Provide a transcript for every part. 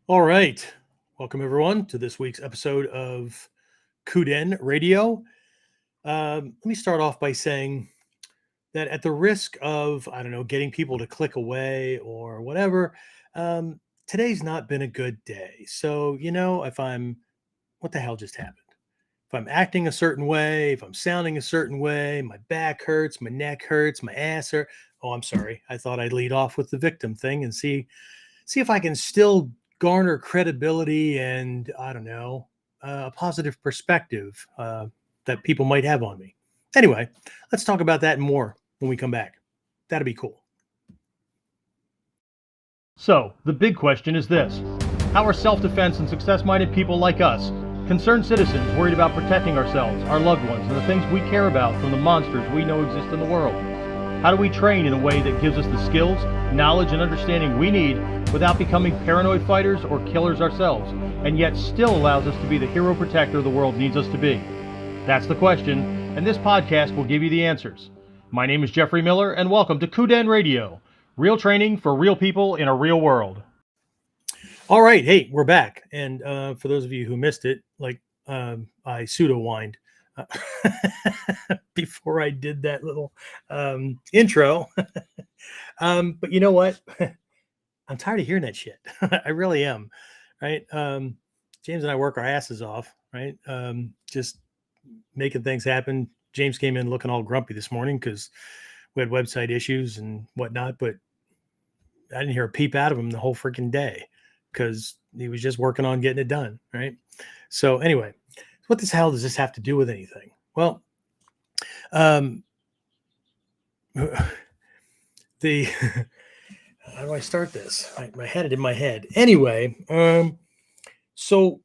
All right. Welcome, everyone, to this week's episode of KUDEN Radio. Let me start off by saying that at the risk of, I don't know, getting people to click away or whatever, today's not been a good day. So, what the hell just happened? If I'm acting a certain way, if I'm sounding a certain way, my back hurts, my neck hurts, my ass hurts. Oh, I'm sorry. I thought I'd lead off with the victim thing and see if I can still garner credibility and I don't know a positive perspective that people might have on me. Anyway, let's talk about that and more when we come back. That'd be cool. So, the big question is this: how are self-defense and success-minded people like us, concerned citizens worried about protecting ourselves, our loved ones, and the things we care about from the monsters we know exist in the world? How do we train in a way that gives us the skills, knowledge, and understanding we need without becoming paranoid fighters or killers ourselves, and yet still allows us to be the hero protector the world needs us to be? That's the question, and this podcast will give you the answers. My name is Jeffrey Miller, and welcome to KUDEN Radio. Real training for real people in a real world. All right. Hey, we're back. And for those of you who missed it, I pseudo-whined before I did that little intro. But you know what? I'm tired of hearing that shit. I really am. Right. James and I work our asses off. Right. Just making things happen. James came in looking all grumpy this morning because we had website issues and whatnot, but I didn't hear a peep out of him the whole freaking day because he was just working on getting it done. Right. So anyway, what the hell does this have to do with anything? Well, the how do I start this? I had it in my head. Anyway, so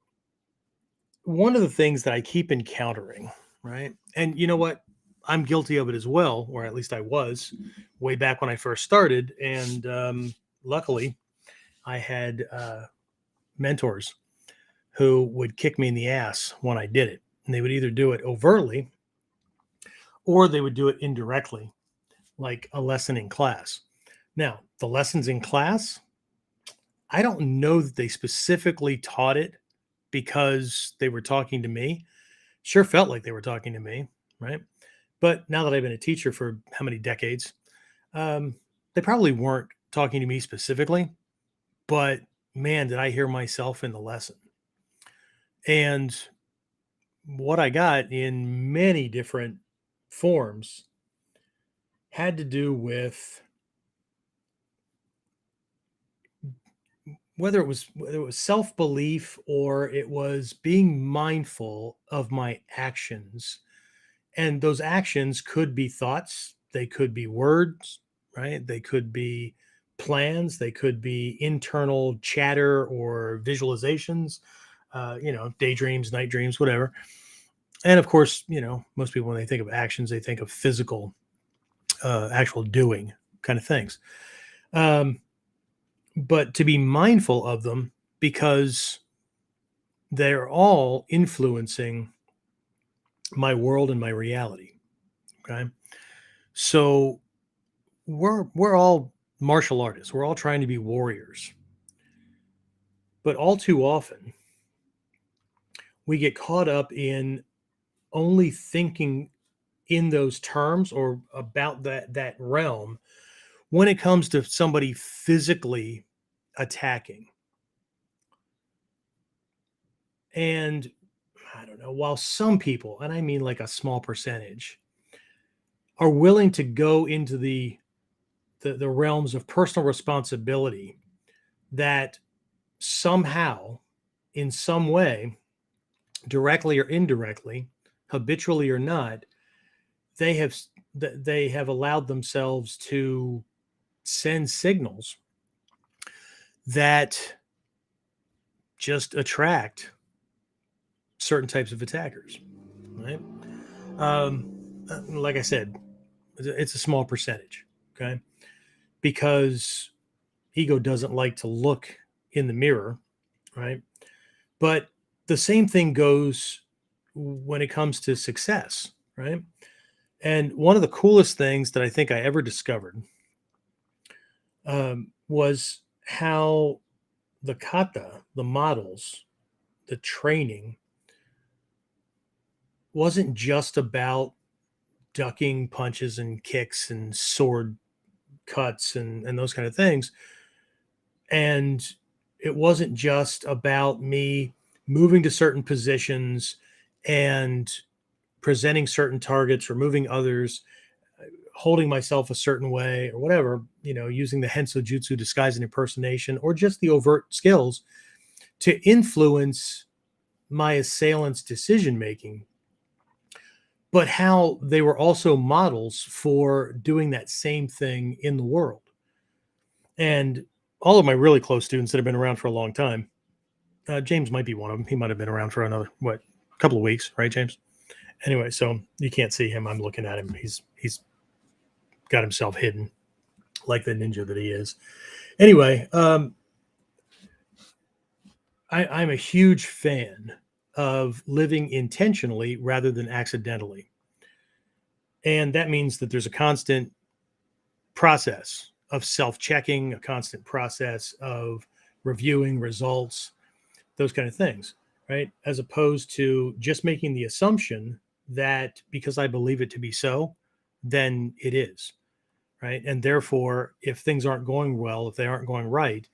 one of the things that I keep encountering, right? And you know what? I'm guilty of it as well, or at least I was way back when I first started. And luckily, I had mentors who would kick me in the ass when I did it. And they would either do it overtly or they would do it indirectly, like a lesson in class. Now, the lessons in class, I don't know that they specifically taught it because they were talking to me. Sure felt like they were talking to me, right? But now that I've been a teacher for how many decades, they probably weren't talking to me specifically, but man, did I hear myself in the lesson. And what I got in many different forms had to do with whether it was self-belief or it was being mindful of my actions. And those actions could be thoughts, they could be words, right? They could be plans, they could be internal chatter or visualizations, daydreams, night dreams, whatever. And of course, most people, when they think of actions, they think of physical, actual doing kind of things. But to be mindful of them because they're all influencing my world and my reality. Okay. So we're all martial artists. We're all trying to be warriors. But all too often we get caught up in only thinking in those terms or about that realm when it comes to somebody physically attacking. And I don't know, while some people, and I mean like a small percentage, are willing to go into the realms of personal responsibility that somehow, in some way, directly or indirectly, habitually or not, they have they have allowed themselves to send signals that just attract certain types of attackers, right? Like I said, it's a small percentage, okay? Because ego doesn't like to look in the mirror, right? But the same thing goes when it comes to success, right? And one of the coolest things that I think I ever discovered was how the kata, the models, the training wasn't just about ducking punches and kicks and sword cuts and those kind of things. And it wasn't just about me moving to certain positions and presenting certain targets, removing others, holding myself a certain way or whatever, using the Henso Jutsu disguise and impersonation, or just the overt skills to influence my assailant's decision making, but how they were also models for doing that same thing in the world. And all of my really close students that have been around for a long time, James might be one of them. He might have been around for another, couple of weeks, right, James? Anyway, so you can't see him. I'm looking at him. He's got himself hidden like the ninja that he is. Anyway, I'm a huge fan of living intentionally rather than accidentally. And that means that there's a constant process of self-checking, a constant process of reviewing results, those kind of things, right? As opposed to just making the assumption that because I believe it to be so, then it is, right? And therefore, if things aren't going well, if they aren't going right,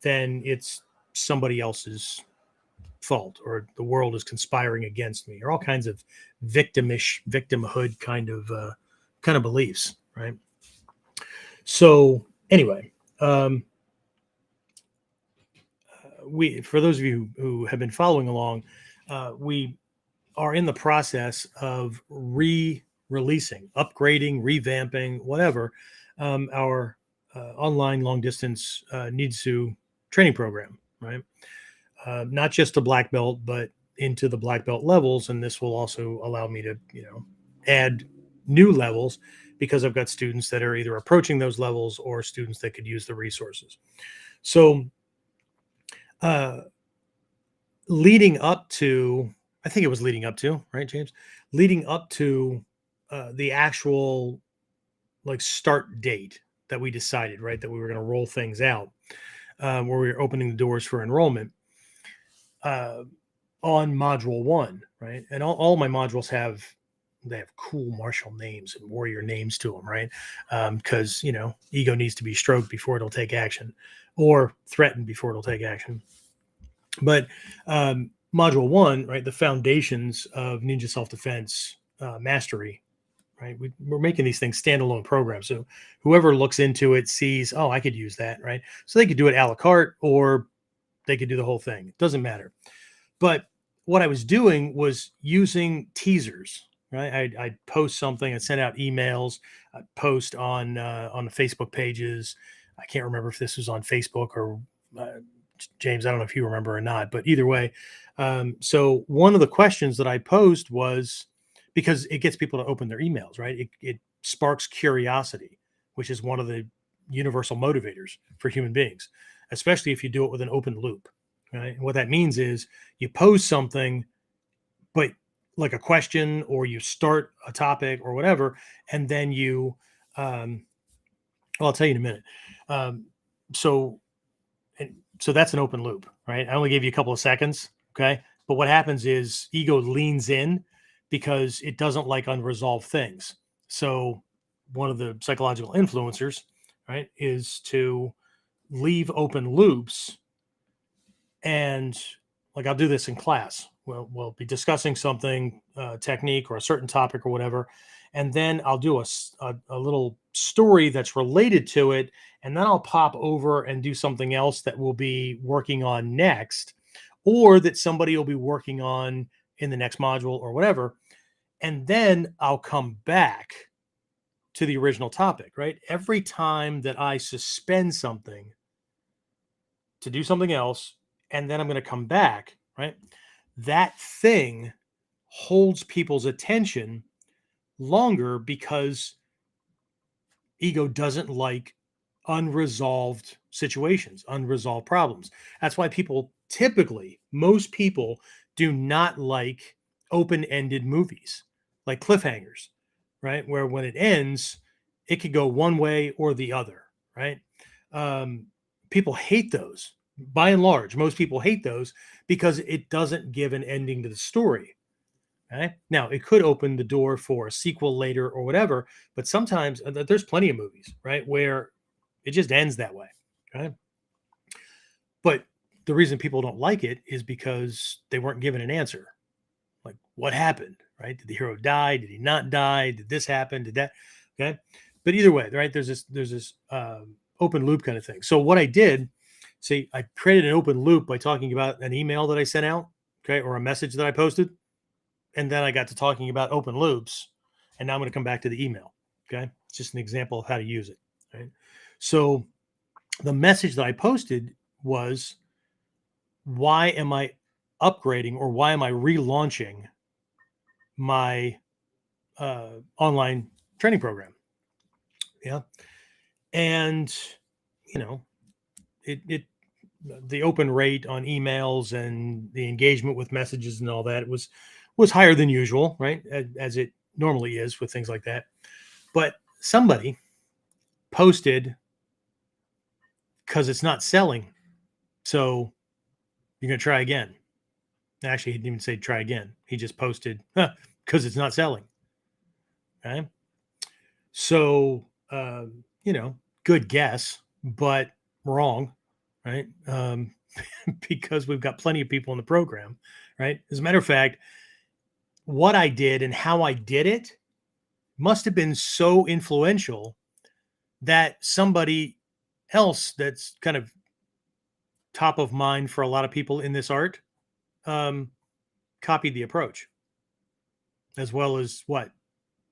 then it's somebody else's fault, or the world is conspiring against me, or all kinds of victimhood kind of beliefs, right? So anyway, we, for those of you who have been following along, we are in the process of releasing, upgrading, revamping, whatever, our online long distance Ninjutsu training program, right? Not just to black belt, but into the black belt levels. And this will also allow me to, add new levels, because I've got students that are either approaching those levels or students that could use the resources. So, leading up to, I think it was leading up to, right, James? Leading up to the actual start date that we decided, right, that we were going to roll things out, where we were opening the doors for enrollment on module 1, right? And all my modules have cool martial names and warrior names to them, right? Because ego needs to be stroked before it'll take action, or threatened before it'll take action. But module 1, right, the foundations of ninja self-defense mastery, right? We're making these things standalone programs, so whoever looks into it sees, oh, I could use that, right? So they could do it a la carte, or they could do the whole thing. It doesn't matter. But what I was doing was using teasers, right? I'd post something, I'd send out emails, I'd post on the Facebook pages. I can't remember if this was on Facebook or James, I don't know if you remember or not, but either way. So one of the questions that I posed was, because it gets people to open their emails, right? It sparks curiosity, which is one of the universal motivators for human beings, especially if you do it with an open loop, right? And what that means is you pose something, but like a question, or you start a topic or whatever, and then you, well, I'll tell you in a minute. So that's an open loop, right? I only gave you a couple of seconds, okay? But what happens is ego leans in because it doesn't like unresolved things. So one of the psychological influencers, right, is to leave open loops. And I'll do this in class. We'll be discussing something, technique or a certain topic or whatever, and then I'll do a little story that's related to it, and then I'll pop over and do something else that we'll be working on next, or that somebody will be working on in the next module or whatever, and then I'll come back to the original topic, right? Every time that I suspend something to do something else, and then I'm going to come back, right? That thing holds people's attention longer, because ego doesn't like unresolved situations, unresolved problems. That's why most people do not like open-ended movies, like cliffhangers, right? Where when it ends, it could go one way or the other, right? People hate those, by and large, most people hate those because it doesn't give an ending to the story. Okay? Now, it could open the door for a sequel later or whatever, but sometimes there's plenty of movies, right, where it just ends that way. Okay? But the reason people don't like it is because they weren't given an answer. Like, what happened, right? Did the hero die? Did he not die? Did this happen? Did that? Okay. But either way, right? There's this open loop kind of thing. So what I did, see, I created an open loop by talking about an email that I sent out, okay, or a message that I posted, and then I got to talking about open loops, and now I'm going to come back to the email. Okay, it's just an example of how to use it. Right. So the message that I posted was, why am I upgrading or why am I relaunching my online training program? Yeah. And, you know, it, the open rate on emails and the engagement with messages and all that was higher than usual, right? As it normally is with things like that. But somebody posted, because it's not selling, so you're going to try again. Actually, he didn't even say try again. He just posted, because it's not selling. Okay. So, good guess, but wrong, right? Because we've got plenty of people in the program, right? As a matter of fact, what I did and how I did it must have been so influential that somebody else that's kind of top of mind for a lot of people in this art um, copied the approach, as well as what,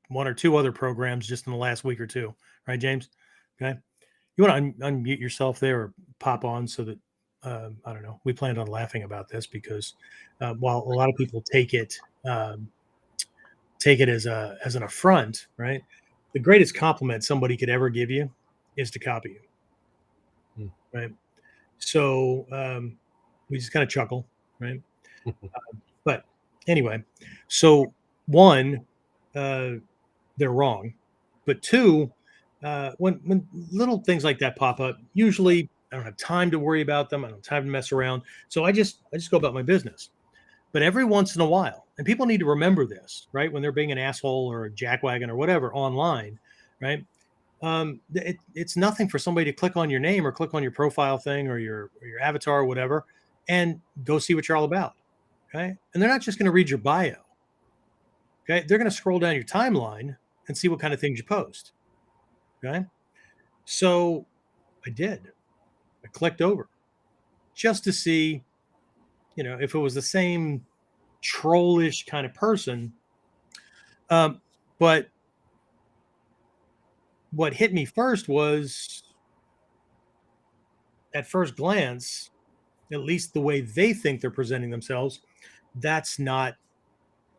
one or two other programs just in the last week or two, right, James? Okay. You want to unmute yourself there or pop on so that I don't know. We planned on laughing about this because while a lot of people take it as an affront, right? The greatest compliment somebody could ever give you is to copy you, Mm. right? So we just kind of chuckle, right? But anyway, so one, uh, they're wrong, but two, when little things like that pop up, usually I don't have time to worry about them. I don't have time to mess around, so I just go about my business. But every once in a while, and people need to remember this, right? When they're being an asshole or a jackwagon or whatever online, right? It's nothing for somebody to click on your name or click on your profile thing or your avatar or whatever, and go see what you're all about. Okay, and they're not just going to read your bio. Okay, they're going to scroll down your timeline and see what kind of things you post. Okay, so I did. I clicked over just to see, if it was the same trollish kind of person. But what hit me first was, at first glance, at least the way they think they're presenting themselves, that's not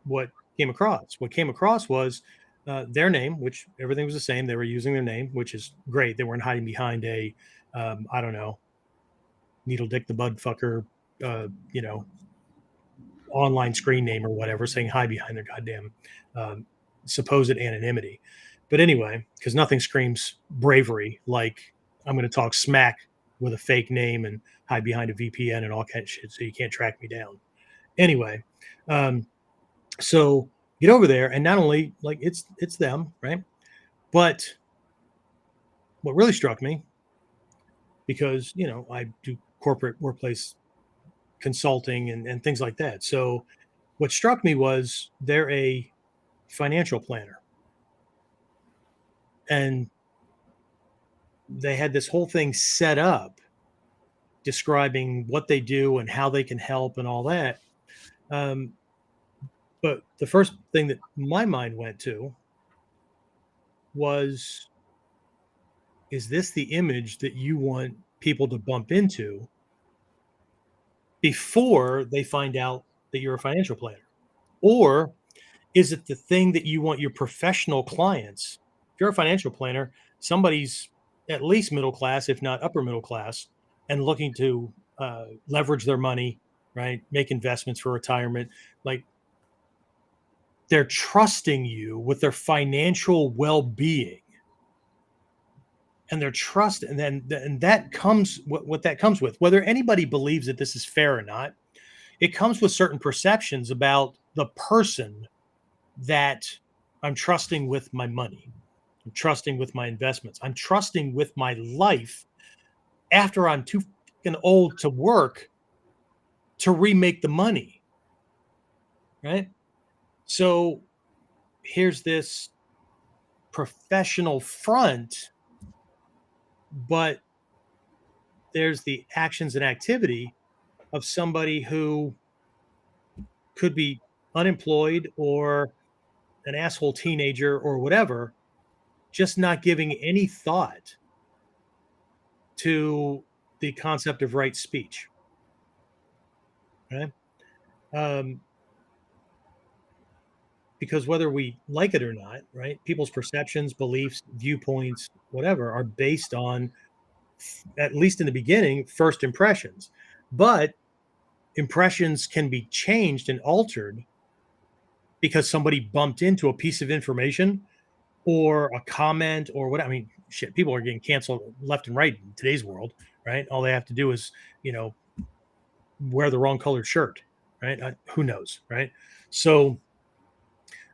what came across. What came across was their name, which everything was the same. They were using their name, which is great. They weren't hiding behind I don't know, needle dick the bud fucker, uh, you know, online screen name or whatever, saying hi behind their goddamn um, supposed anonymity. But anyway, because nothing screams bravery like, I'm going to talk smack with a fake name and hide behind a VPN and all kind of shit so you can't track me down. Anyway, um, so get over there, and not only like it's them, right? But what really struck me, because I do corporate workplace consulting and things like that. So what struck me was they're a financial planner, and they had this whole thing set up describing what they do and how they can help and all that. Um, but the first thing that my mind went to was, is this the image that you want people to bump into before they find out that you're a financial planner? Or is it the thing that you want your professional clients? If you're a financial planner, somebody's at least middle class, if not upper middle class, and looking to leverage their money, right? Make investments for retirement. Like, they're trusting you with their financial well being. and their trust, and then and that comes what that comes with, whether anybody believes that this is fair or not. It comes with certain perceptions about the person that I'm trusting with my money. I'm trusting with my investments. I'm trusting with my life after I'm too fucking old to work to remake the money. Right. So here's this professional front, but there's the actions and activity of somebody who could be unemployed or an asshole teenager or whatever, just not giving any thought to the concept of right speech. Right. Um, because whether we like it or not, right, people's perceptions, beliefs, viewpoints, whatever, are based on, at least in the beginning, first impressions. But impressions can be changed and altered because somebody bumped into a piece of information or a comment or what. I mean, shit, people are getting canceled left and right in today's world, right? All they have to do is, you know, wear the wrong colored shirt, right? Who knows, right? So,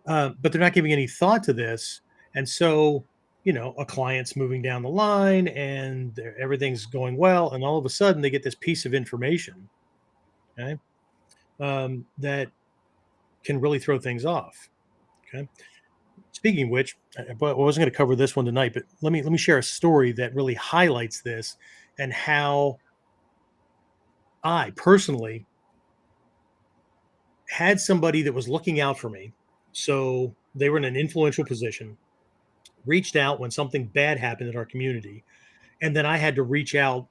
but they're not giving any thought to this. And so, you know, a client's moving down the line and everything's going well. And all of a sudden they get this piece of information, okay, that can really throw things off. Okay. Speaking of which, but I wasn't going to cover this one tonight, but let me share a story that really highlights this and how I personally had somebody that was looking out for me. So they were in an influential position, reached out when something bad happened in our community, and then I had to reach out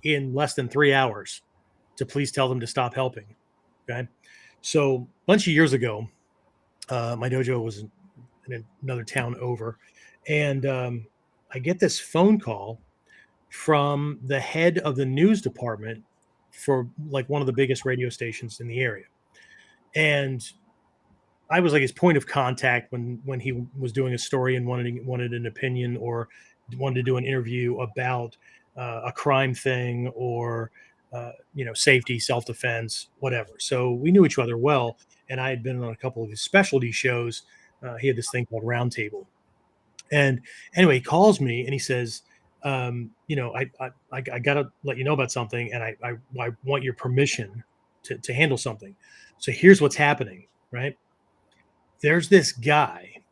in less than 3 hours to please tell them to stop helping. Okay. So a bunch of years ago, my dojo was in another town over, and I get this phone call from the head of the news department for like one of the biggest radio stations in the area. And I was like his point of contact when he was doing a story and wanted an opinion or wanted to do an interview about a crime thing or you know, safety, self defense, whatever. So we knew each other well, and I had been on a couple of his specialty shows. He had this thing called Roundtable, and anyway, he calls me and he says, you know, I got to let you know about something, and I want your permission to handle something. So here's what's happening, right? There's this guy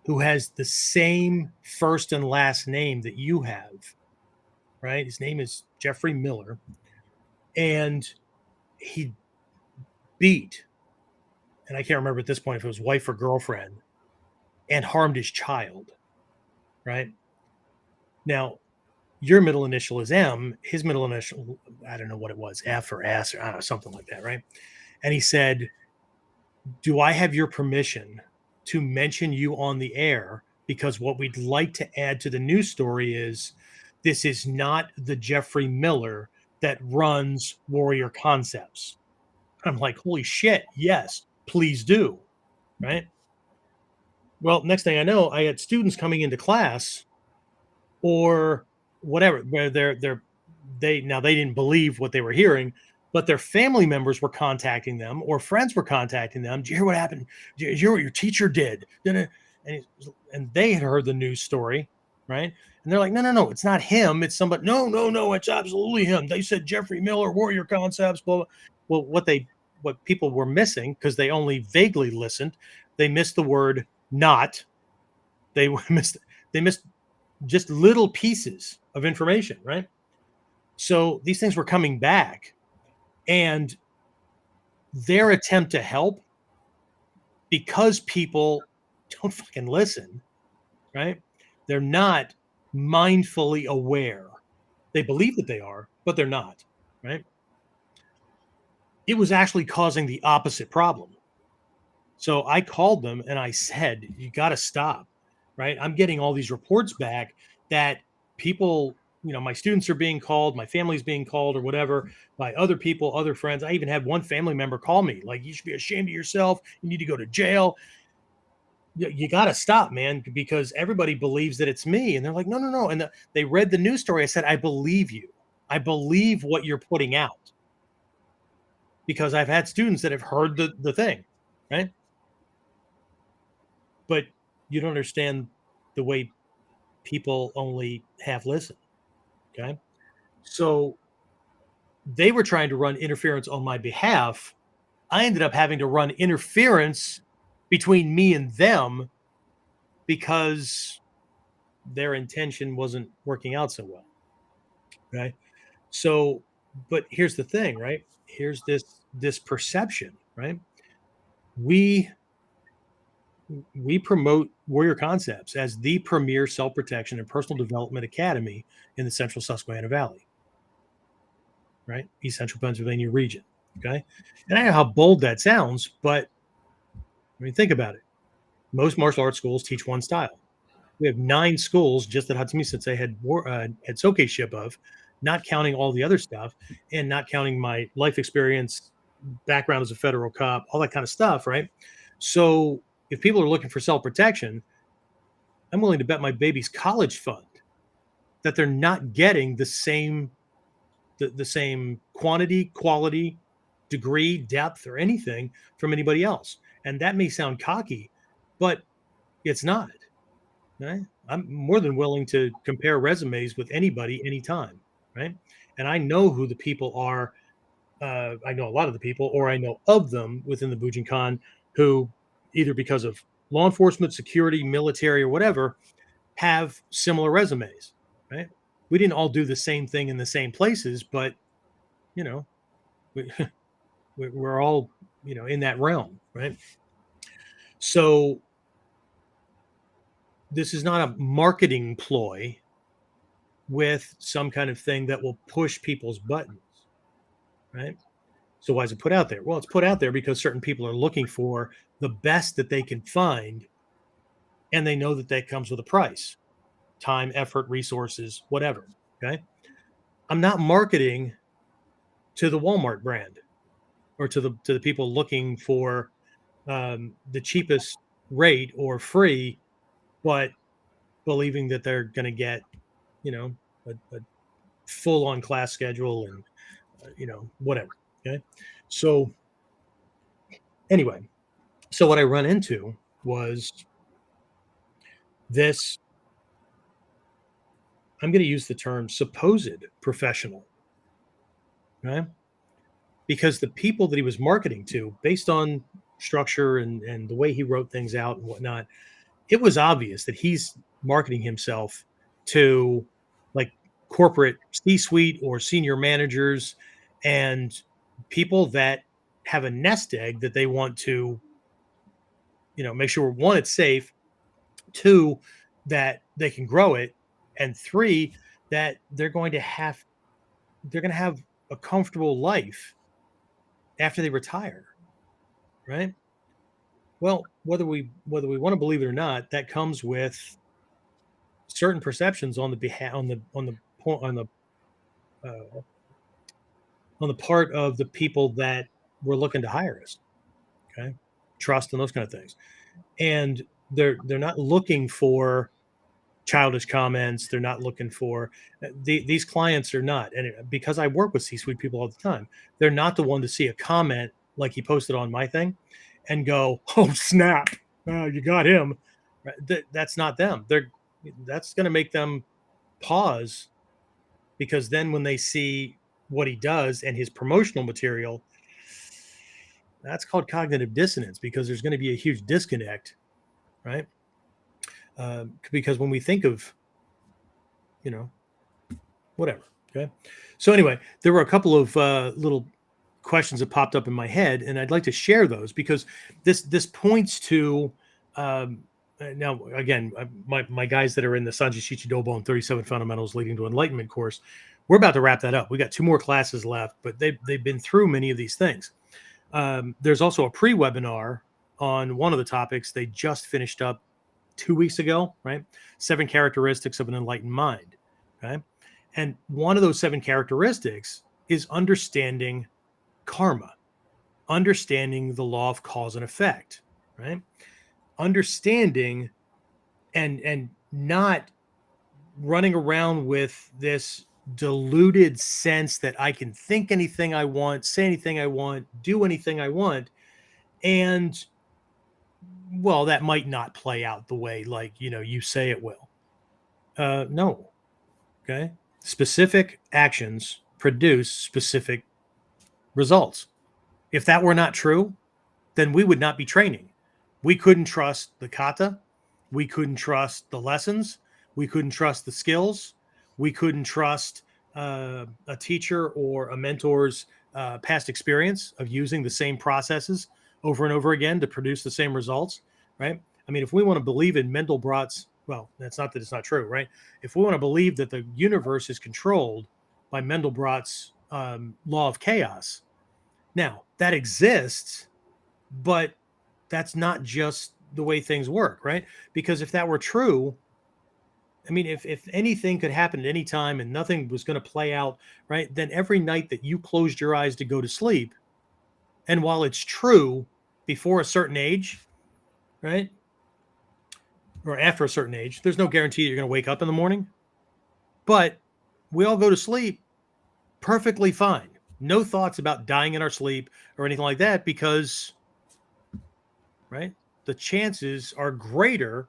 who has the same first and last name that you have, right? His name is Jeffrey Miller, and he beat, and I can't remember at this point if it was wife or girlfriend, and harmed his child, right? Now, your middle initial is M, his middle initial, I don't know what it was, F or S or I don't know, something like that, right? And he said, do I have your permission to mention you on the air? Because what we'd like to add to the news story is this is not the Jeffrey Miller that runs Warrior Concepts. I'm like, holy shit, yes, please do. Right. Well, next thing I know, I had students coming into class or whatever, where they didn't believe what they were hearing, but their family members were contacting them or friends were contacting them. Did you hear what happened? Did you hear what your teacher did? And they had heard the news story, right? And they're like, no, it's not him. It's somebody. No, it's absolutely him. They said Jeffrey Miller, Warrior Concepts, blah, blah. Well, what people were missing, because they only vaguely listened, they missed the word not. They missed just little pieces of information, right? So these things were coming back, and their attempt to help, because people don't fucking listen, right? They're not mindfully aware. They believe that they are, but they're not, right? It was actually causing the opposite problem. So I called them and I said, you got to stop, right? I'm getting all these reports back that people, you know, my students are being called, my family's being called or whatever by other people, other friends. I even had one family member call me like, you should be ashamed of yourself. You need to go to jail. you got to stop, man, because everybody believes that it's me. And they're like, no, no, no. And they read the news story. I said, I believe you. I believe what you're putting out, because I've had students that have heard the thing, right? But you don't understand the way people only half listen. Okay. So they were trying to run interference on my behalf. I ended up having to run interference between me and them because their intention wasn't working out so well. Okay. So, but here's the thing, right? Here's this perception, right? We we promote Warrior Concepts as the premier self-protection and personal development academy in the central Susquehanna Valley, right? East Central Pennsylvania region. Okay. And I know how bold that sounds, but I mean, think about it. Most martial arts schools teach one style. We have 9 schools just at Hudson since I had ship of, not counting all the other stuff and not counting my life experience, background as a federal cop, all that kind of stuff, right? So if people are looking for self-protection, I'm willing to bet my baby's college fund that they're not getting the same quantity, quality, degree, depth, or anything from anybody else. And that may sound cocky, but it's not. Right? I'm more than willing to compare resumes with anybody, anytime. Right? And I know who the people are. I know a lot of the people, or I know of them within the Bujinkan, who either because of law enforcement, security, military, or whatever, have similar resumes. Right? We didn't all do the same thing in the same places, but you know, we, we're all in that realm, right? So this is not a marketing ploy with some kind of thing that will push people's buttons, right? So why is it put out there? Well, it's put out there because certain people are looking for the best that they can find, and they know that that comes with a price: time, effort, resources, whatever. Okay. I'm not marketing to the Walmart brand or to the people looking for the cheapest rate or free, but believing that they're going to get, a full on class schedule and, whatever. Okay. So, anyway, so what I run into was this. I'm going to use the term supposed professional, right? Because the people that he was marketing to, based on structure and the way he wrote things out and whatnot, it was obvious that he's marketing himself to like corporate C-suite or senior managers and people that have a nest egg that they want to, make sure, one, it's safe, two, that they can grow it, and three, that they're going to have a comfortable life after they retire, right? Well, whether we want to believe it or not, that comes with certain perceptions on the behalf uh, on the part of the people that were looking to hire us. Okay, trust and those kind of things, and they're not looking for childish comments. They're not looking for these clients are not, and because I work with C-suite people all the time, they're not the one to see a comment like he posted on my thing and go, "Oh snap, you got him." Right? That's not them. That's going to make them pause, because then when they see what he does and his promotional material, that's called cognitive dissonance, because there's going to be a huge disconnect, right? Because when we think of, you know, whatever. Okay. So anyway, there were a couple of little questions that popped up in my head, and I'd like to share those because this points to now again, my guys that are in the Sanji Shichidobo and 37 Fundamentals Leading to Enlightenment course, we're about to wrap that up. We got 2 more classes left, but they've been through many of these things. There's also a pre-webinar on one of the topics they just finished up 2 weeks ago, right? 7 characteristics of an enlightened mind. Okay. And one of those 7 characteristics is understanding karma, understanding the law of cause and effect, right? understanding and not running around with this diluted sense that I can think anything I want, say anything I want, do anything I want. And well, that might not play out the way like, you say it will. No. Okay. Specific actions produce specific results. If that were not true, then we would not be training. We couldn't trust the kata. We couldn't trust the lessons. We couldn't trust the skills. We couldn't trust a teacher or a mentor's past experience of using the same processes over and over again to produce the same results, right? I mean, if we want to believe in Mandelbrot's, well, that's not that it's not true, right? If we want to believe that the universe is controlled by Mandelbrot's law of chaos, now that exists, but that's not just the way things work, right? Because if that were true, I mean, if anything could happen at any time and nothing was going to play out, right? Then every night that you closed your eyes to go to sleep, and while it's true before a certain age, right? Or after a certain age, there's no guarantee that you're going to wake up in the morning. But we all go to sleep perfectly fine. No thoughts about dying in our sleep or anything like that because, right? The chances are greater,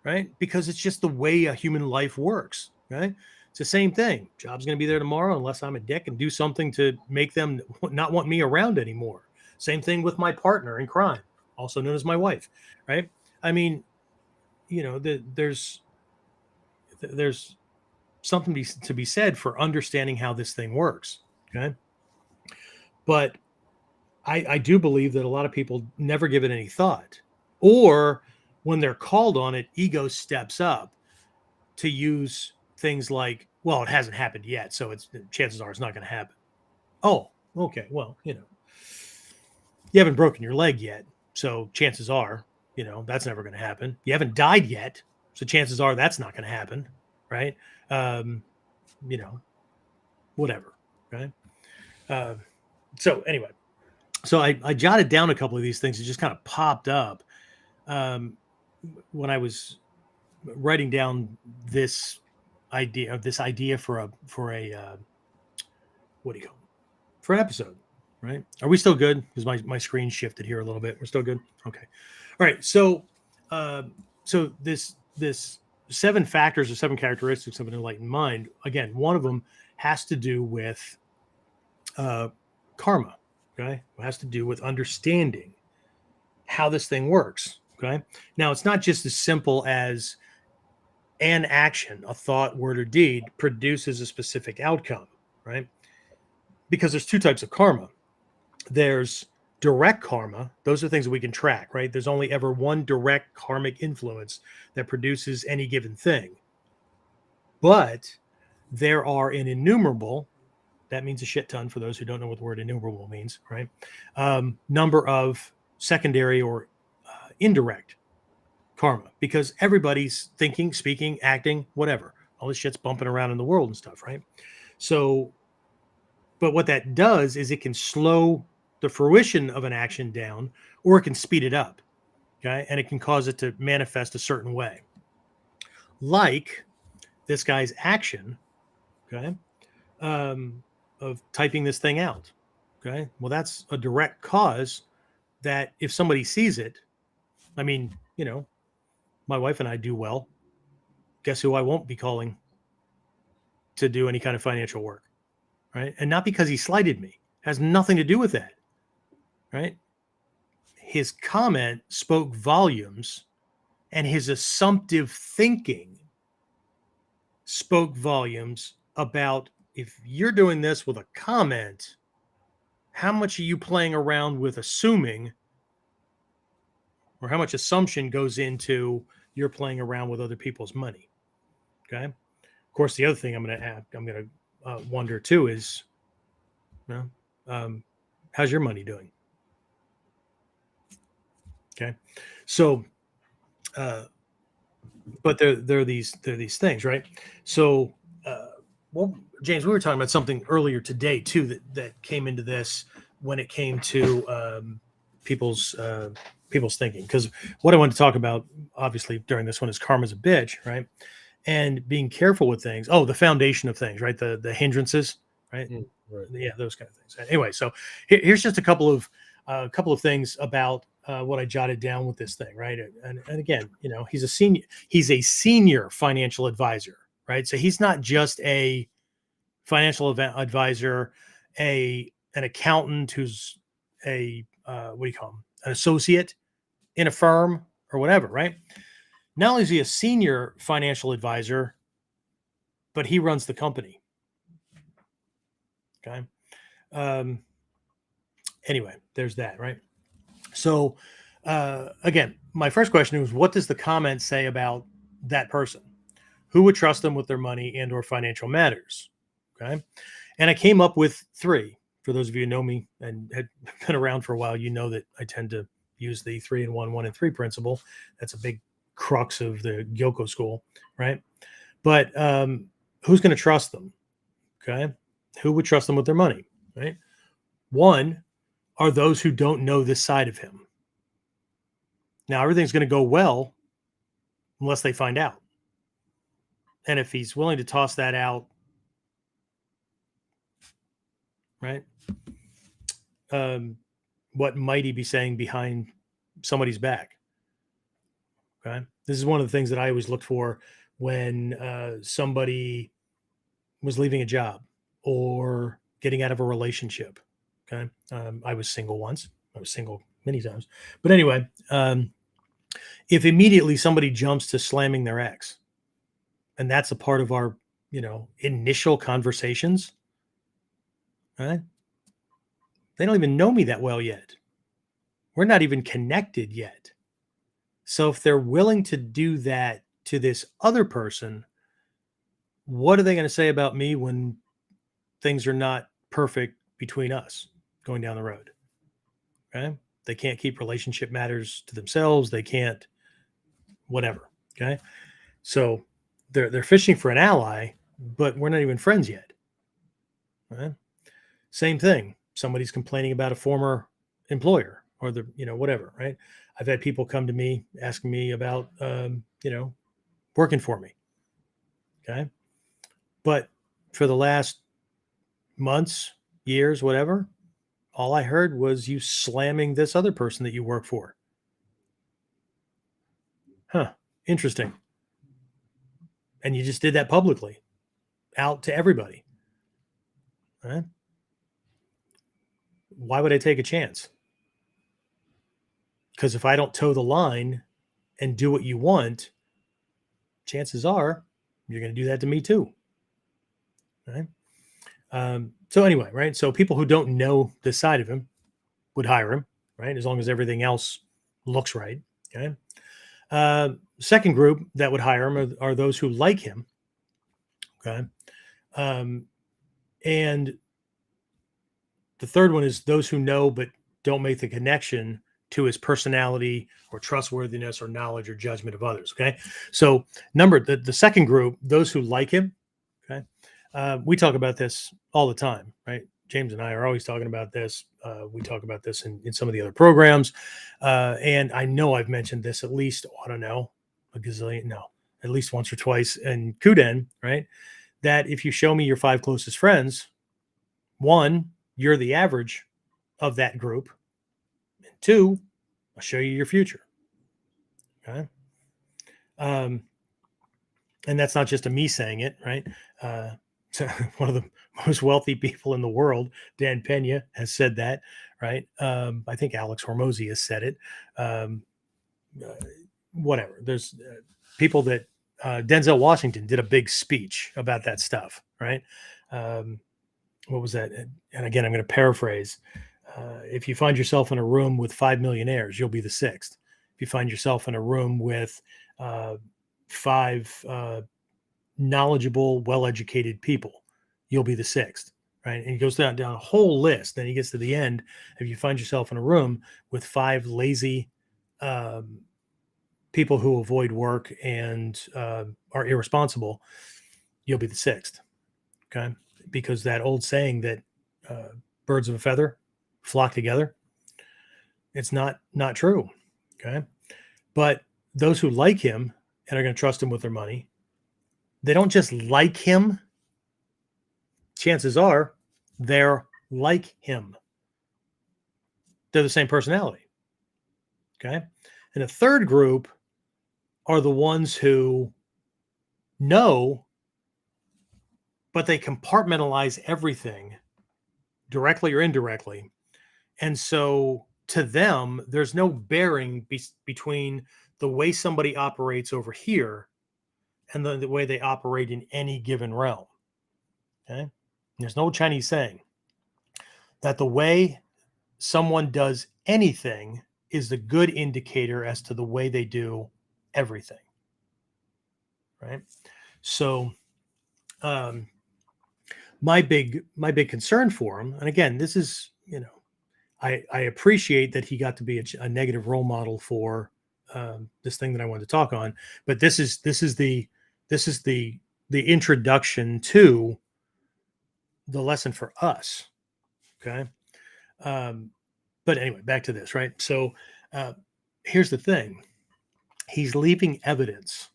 right? Because it's just the way a human life works, right? It's the same thing. Job's going to be there tomorrow unless I'm a dick and do something to make them not want me around anymore. Same thing with my partner in crime, also known as my wife, right? I mean, there's something to be said for understanding how this thing works, okay? But I do believe that a lot of people never give it any thought, or when they're called on it, ego steps up to use things like, well, it hasn't happened yet, so it's chances are it's not going to happen. Oh, okay. Well, you haven't broken your leg yet, so chances are, that's never going to happen. You haven't died yet, so chances are that's not going to happen, right? Whatever, right? So anyway, so I jotted down a couple of these things that just kind of popped up when I was writing down this idea for a what do you call it? For an episode, right? Are we still good? Because my screen shifted here a little bit. We're still good. Okay. All right. So this 7 factors or 7 characteristics of an enlightened mind. Again, one of them has to do with karma. Okay, it has to do with understanding how this thing works. Okay, now it's not just as simple as an action, a thought, word, or deed produces a specific outcome, right? Because there's 2 types of karma. There's direct karma. Those are things that we can track, right? There's only ever one direct karmic influence that produces any given thing. But there are an innumerable, that means a shit ton for those who don't know what the word innumerable means, right? Number of secondary or indirect karma, because everybody's thinking, speaking, acting, whatever. All this shit's bumping around in the world and stuff, right? So, but what that does is it can slow the fruition of an action down, or it can speed it up, okay? And it can cause it to manifest a certain way. Like this guy's action, okay, of typing this thing out, okay? Well, that's a direct cause that if somebody sees it, I mean, my wife and I do well. Guess who I won't be calling to do any kind of financial work, right? And not because he slighted me. It has nothing to do with that, right? His comment spoke volumes, and his assumptive thinking spoke volumes about, if you're doing this with a comment, how much are you playing around with assuming, or how much assumption goes into you're playing around with other people's money? Okay. Of course, the other thing I'm going to wonder too is, how's your money doing? Okay. So, but there are these things, right? So, well, James, we were talking about something earlier today too that came into this when it came to people's thinking. Because what I want to talk about, obviously, during this one is karma's a bitch, right? And being careful with things. Oh, the foundation of things, right? The hindrances, right? Right. Yeah, those kind of things. Anyway, so here's just a couple of things about what I jotted down with this thing, right? And again, he's a senior financial advisor, right? So he's not just a financial advisor, an accountant who's a what do you call him, an associate in a firm or whatever, right? Not only is he a senior financial advisor, but he runs the company. Okay. Anyway, there's that, right? So, again, my first question was, what does the comment say about that person? Who would trust them with their money and or financial matters? Okay. And I came up with 3. For those of you who know me and had been around for a while, you know that I tend to use the 3 and 1, 1 and 3 principle. That's a big crux of the Gyoko school, right? But who's going to trust them? Okay. Who would trust them with their money, right? 1 are those who don't know this side of him. Now, everything's going to go well unless they find out. And if he's willing to toss that out, right? What might he be saying behind somebody's back? Okay. This is one of the things that I always looked for when somebody was leaving a job or getting out of a relationship. Okay. I was single once. I was single many times. But anyway, if immediately somebody jumps to slamming their ex, and that's a part of our, initial conversations, right? They don't even know me that well yet. We're not even connected yet. So if they're willing to do that to this other person, what are they going to say about me when things are not perfect between us going down the road? Okay. They can't keep relationship matters to themselves. They can't, whatever. Okay. So they're fishing for an ally, but we're not even friends yet. Right? Same thing. Somebody's complaining about a former employer or whatever, right? I've had people come to me asking me about, working for me. Okay. But for the last months, years, whatever, all I heard was you slamming this other person that you work for. Huh. Interesting. And you just did that publicly out to everybody. Right? Why would I take a chance? Because if I don't toe the line and do what you want, chances are you're going to do that to me too. Right. So anyway, right. So people who don't know this side of him would hire him, right? As long as everything else looks right. Okay. Second group that would hire him are those who like him. Okay. And the third one is those who know but don't make the connection to his personality or trustworthiness or knowledge or judgment of others. Okay. So the second group, those who like him. Okay. We talk about this all the time, right? James and I are always talking about this. We talk about this in some of the other programs. And I know I've mentioned this at least, I don't know, a gazillion, no, at least once or twice in KUDEN, right? That if you show me your 5 closest friends, 1, you're the average of that group. And 2, I'll show you your future. Okay. And that's not just a me saying it, right? One of the most wealthy people in the world, Dan Pena, has said that, right? I think Alex Hormozy has said it. Whatever. There's people that Denzel Washington did a big speech about that stuff, right? What was that? And again, I'm going to paraphrase. If you find yourself in a room with 5 millionaires, you'll be the 6th. If you find yourself in a room with 5 knowledgeable, well-educated people, you'll be the 6th, right? And he goes down a whole list. Then he gets to the end. If you find yourself in a room with 5 lazy people who avoid work and are irresponsible, you'll be the 6th. Okay. Because that old saying that birds of a feather flock together. It's not true. Okay. But those who like him and are going to trust him with their money, they don't just like him. Chances are they're like him. They're the same personality. Okay. And the third group are the ones who know, but they compartmentalize everything directly or indirectly. And so to them, there's no bearing between the way somebody operates over here and the way they operate in any given realm. Okay. There's no Chinese saying that the way someone does anything is the good indicator as to the way they do everything. Right. So, my big concern for him, and again, this is, I appreciate that he got to be a negative role model for this thing that I wanted to talk on, but this is the introduction to the lesson for us. Okay. But anyway, back to this, right? So here's the thing. He's leaving evidence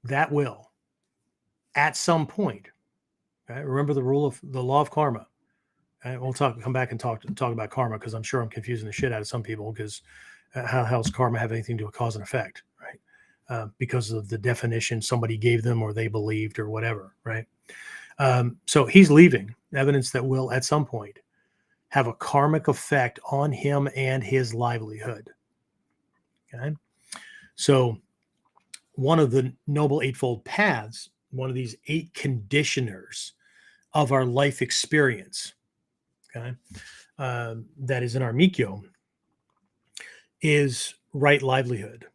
that will, at some point, right? Remember the law of karma. Right? We'll come back and talk about karma, because I'm sure I'm confusing the shit out of some people, because how does karma have anything to do with cause and effect, right? Because of the definition somebody gave them or they believed or whatever, right? So he's leaving evidence that will, at some point, have a karmic effect on him and his livelihood. Okay. So one of the Noble Eightfold Paths, one of these 8 conditioners of our life experience, okay, that is in our Mikyo, is right livelihood.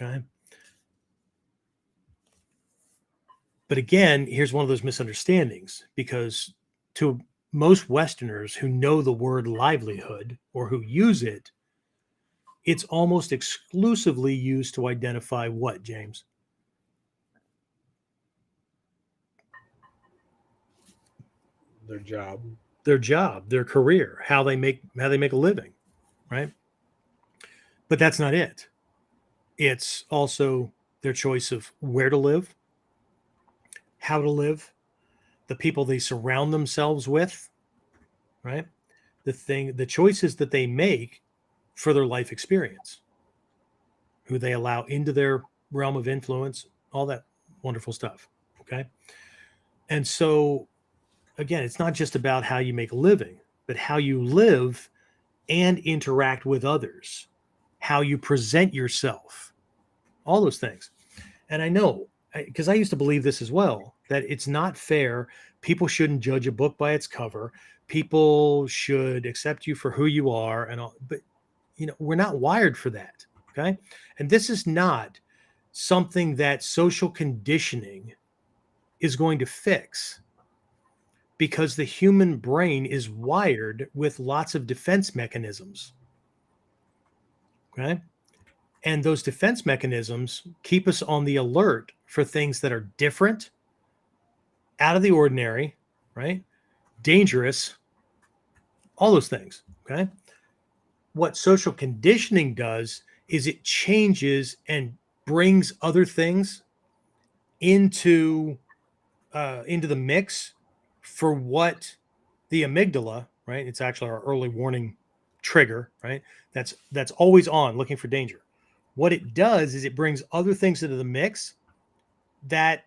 Okay. But again, here's one of those misunderstandings, because to most Westerners who know the word livelihood or who use it, it's almost exclusively used to identify what, James? Their job. Their job, their career, how they make a living, right? But that's not it. It's also their choice of where to live, how to live, the people they surround themselves with, right? The choices that they make for their life experience, who they allow into their realm of influence, all that wonderful stuff. Okay. And so, again, it's not just about how you make a living, but how you live and interact with others, how you present yourself, all those things. And I know, because I used to believe this as well, that it's not fair. People shouldn't judge a book by its cover. People should accept you for who you are and all. But, we're not wired for that. Okay. And this is not something that social conditioning is going to fix, because the human brain is wired with lots of defense mechanisms. Okay. And those defense mechanisms keep us on the alert for things that are different, out of the ordinary, right? Dangerous, all those things. Okay. What social conditioning does is it changes and brings other things into the mix for what the amygdala, right? It's actually our early warning trigger, right? That's always on, looking for danger. What it does is it brings other things into the mix that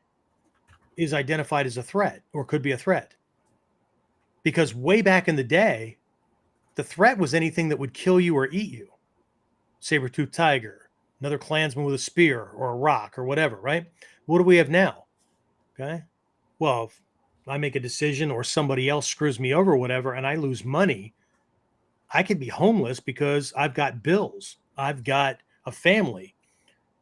is identified as a threat or could be a threat. Because way back in the day, the threat was anything that would kill you or eat you. Saber-toothed tiger, another Klansman with a spear or a rock or whatever, right? What do we have now? Okay. Well, if I make a decision or somebody else screws me over or whatever, and I lose money, I could be homeless because I've got bills. I've got a family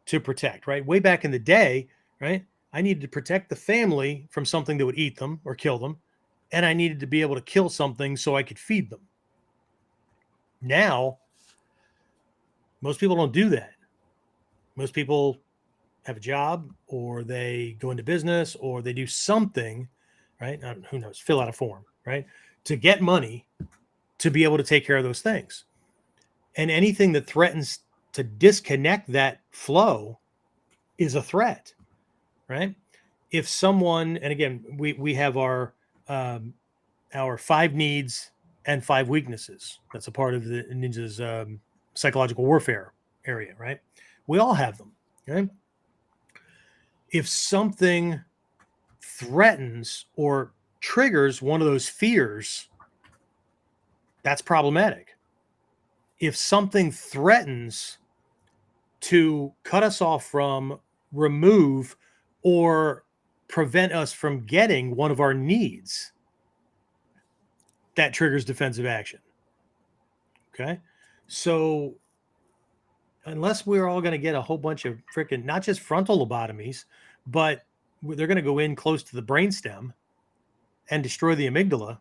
to protect, right? Way back in the day, right? I needed to protect the family from something that would eat them or kill them. And I needed to be able to kill something so I could feed them. Now, most people don't do that. Most people have a job, or they go into business, or they do something, right? Who knows? Fill out a form, right? To get money to be able to take care of those things. And anything that threatens to disconnect that flow is a threat, right? If someone, and again, we have our 5 needs and 5 weaknesses. That's a part of the ninja's psychological warfare area, right? We all have them, right? If something threatens or triggers one of those fears, that's problematic. If something threatens to cut us off from, remove, or prevent us from getting one of our needs, that triggers defensive action. Okay. So unless we're all going to get a whole bunch of freaking, not just frontal lobotomies, but they're going to go in close to the brainstem and destroy the amygdala,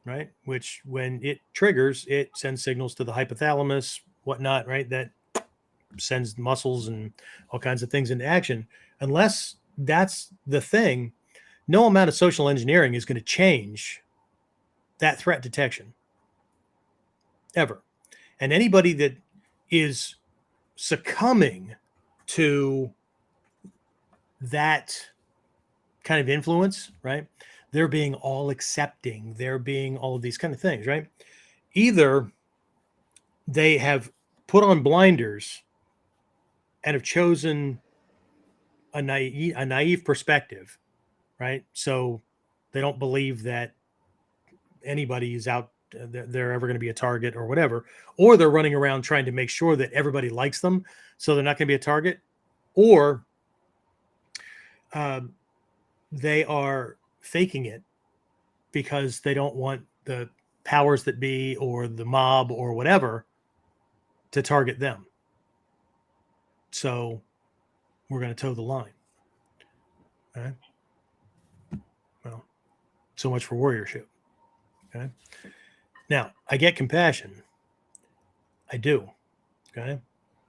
right? Which, when it triggers, it sends signals to the hypothalamus, whatnot, right? That sends muscles and all kinds of things into action. Unless that's the thing, no amount of social engineering is going to change that threat detection ever. And anybody that is succumbing to that kind of influence, right? They're being all accepting, they're being all of these kind of things, right? Either they have put on blinders and have chosen a naive perspective, right? So they don't believe that anybody is out, they're ever going to be a target or whatever, or they're running around trying to make sure that everybody likes them, so they're not going to be a target, or they are faking it because they don't want the powers that be or the mob or whatever to target them. So we're going to toe the line. Okay. Well, so much for warriorship. Okay. Now, I get compassion. I do. Okay.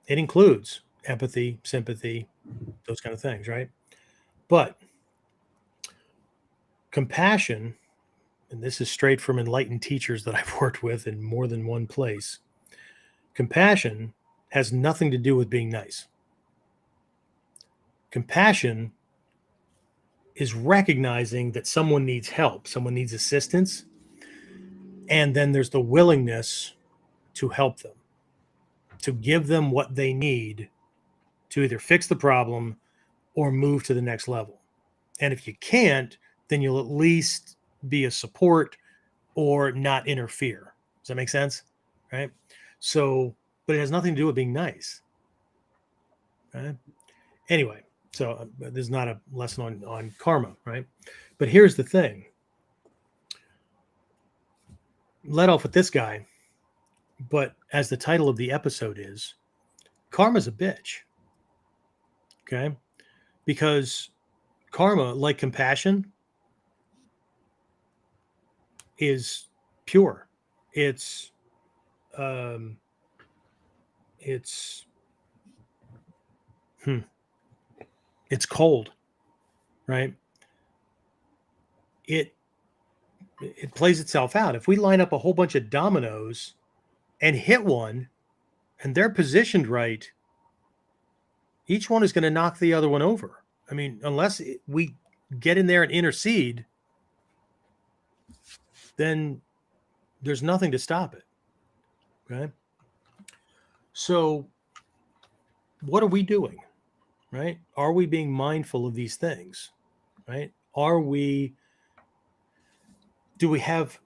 It includes empathy, sympathy, those kind of things, right? But compassion, and this is straight from enlightened teachers that I've worked with in more than one place, compassion has nothing to do with being nice. Compassion is recognizing that someone needs help, someone needs assistance, and then there's the willingness to help them, to give them what they need to either fix the problem or move to the next level. And if you can't, then you'll at least be a support or not interfere. Does that make sense? Right? So, but it has nothing to do with being nice. Right? Anyway, so there's not a lesson on karma, right? But here's the thing. Let off with this guy, but as the title of the episode is, karma's a bitch. Okay? Because karma, like compassion, is pure. It's cold, right? It plays itself out. If we line up a whole bunch of dominoes and hit one and they're positioned right, each one is going to knock the other one over. I mean, unless we get in there and intercede, then there's nothing to stop it. Okay. So what are we doing? Right? Are we being mindful of these things? Right? Do we have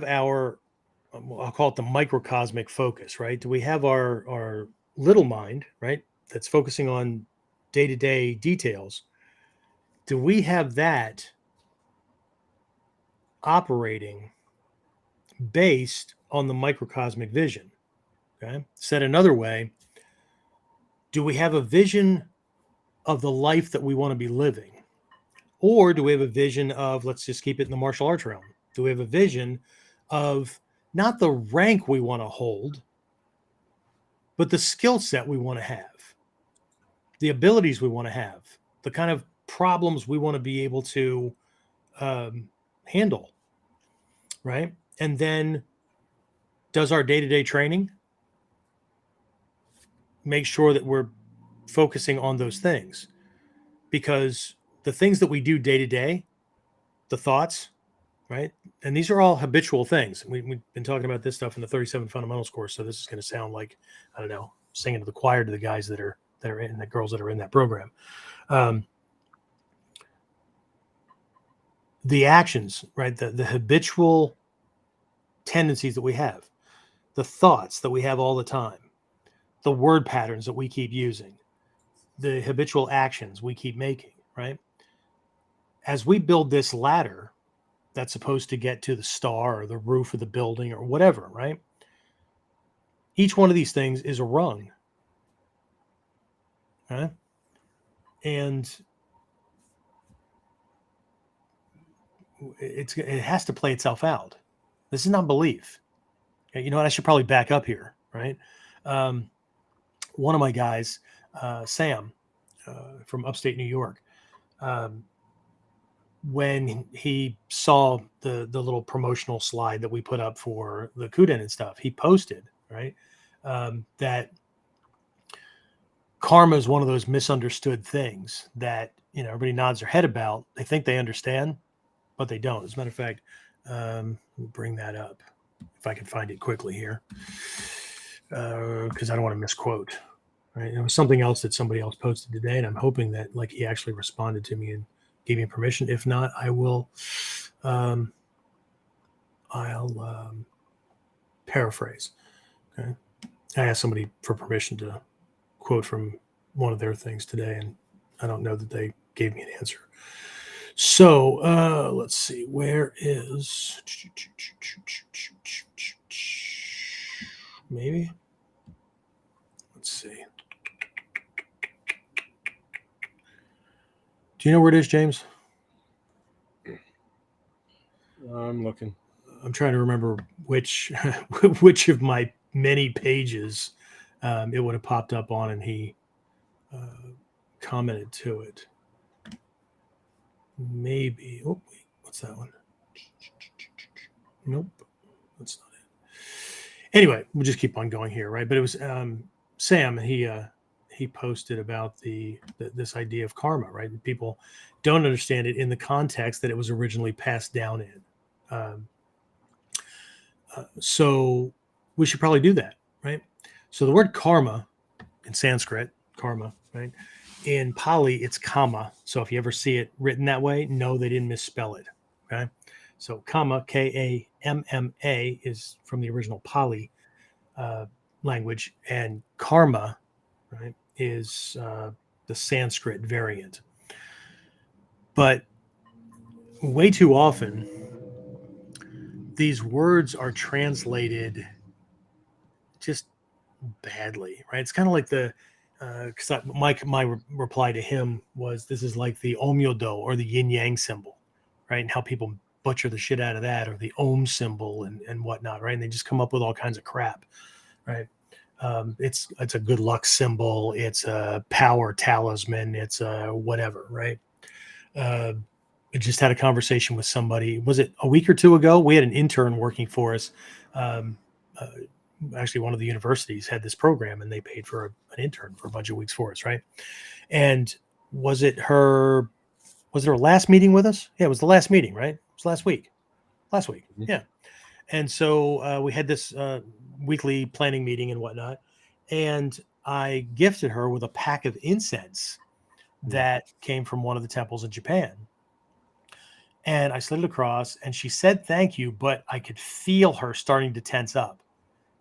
our, I'll call it the microcosmic focus, right? Do we have our little mind, right? That's focusing on day-to-day details. Do we have that operating based on the microcosmic vision? Okay. Said another way, do we have a vision of the life that we want to be living? Or do we have a vision of, let's just keep it in the martial arts realm, do we have a vision of not the rank we want to hold, but the skill set we want to have, the abilities we want to have, the kind of problems we want to be able to handle, right? And then does our day-to-day training make sure that we're focusing on those things? Because the things that we do day to day, the thoughts, right? And these are all habitual things. We've been talking about this stuff in the 37 fundamentals course. So this is going to sound like, I don't know, singing to the choir to the guys that are in, the girls that are in that program. The actions, right? The habitual tendencies that we have, the thoughts that we have all the time, the word patterns that we keep using, the habitual actions we keep making, right? As we build this ladder that's supposed to get to the star or the roof of the building or whatever, right? Each one of these things is a rung, right? And it has to play itself out. This is not belief. You know what? I should probably back up here, right? One of my guys, Sam, from upstate New York, when he saw the little promotional slide that we put up for the KUDEN and stuff, he posted, right, that karma is one of those misunderstood things that, you know, everybody nods their head about. They think they understand, but they don't. As a matter of fact, we'll bring that up if I can find it quickly here, because I don't want to misquote. Right, it was something else that somebody else posted today, and I'm hoping that like he actually responded to me and gave me permission. If not, I will. I'll paraphrase. Okay, I asked somebody for permission to quote from one of their things today, and I don't know that they gave me an answer. So let's see. Where is maybe? Let's see. Do you know where it is, James? I'm looking. I'm trying to remember which which of my many pages it would have popped up on, and he commented to it. Maybe. Oh, wait, what's that one? Nope, that's not it. Anyway, we'll just keep on going here, right? But it was Sam. He posted about this idea of karma, right? And people don't understand it in the context that it was originally passed down in. So we should probably do that, right? So the word karma in Sanskrit, karma, right? In Pali, it's kama. So if you ever see it written that way, no, they didn't misspell it. Okay. So kama, Kamma, is from the original Pali language, and karma, right, is the Sanskrit variant. But way too often, these words are translated just badly, right? It's kind of like the because my reply to him was, this is like the Om Yodo or the yin yang symbol, right? And how people butcher the shit out of that, or the Om symbol and whatnot, right? And they just come up with all kinds of crap, right? It's a good luck symbol, it's a power talisman, it's a whatever, right? I just had a conversation with somebody. Was it a week or two ago? We had an intern working for us. Actually, one of the universities had this program, and they paid for an intern for a bunch of weeks for us, right? And was it her last meeting with us? Yeah, it was the last meeting, right? It was last week. Mm-hmm. Yeah. And so we had this weekly planning meeting and whatnot, and I gifted her with a pack of incense that came from one of the temples in Japan. And I slid it across, and she said thank you, but I could feel her starting to tense up.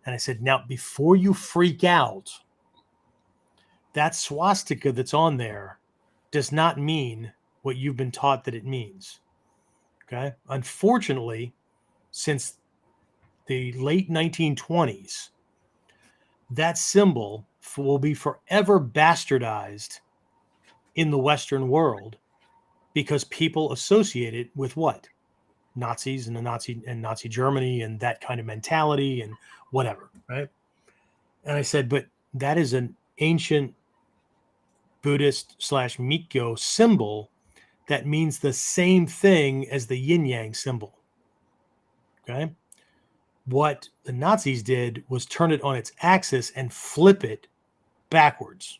And I said, now, before you freak out, that swastika that's on there does not mean what you've been taught that it means. Okay. Unfortunately, since the late 1920s, that symbol will be forever bastardized in the Western world because people associate it with what? Nazis and Nazi Germany and that kind of mentality and whatever, right? And I said, but that is an ancient Buddhist / Mikyo symbol that means the same thing as the yin yang symbol. Okay. What the Nazis did was turn it on its axis and flip it backwards.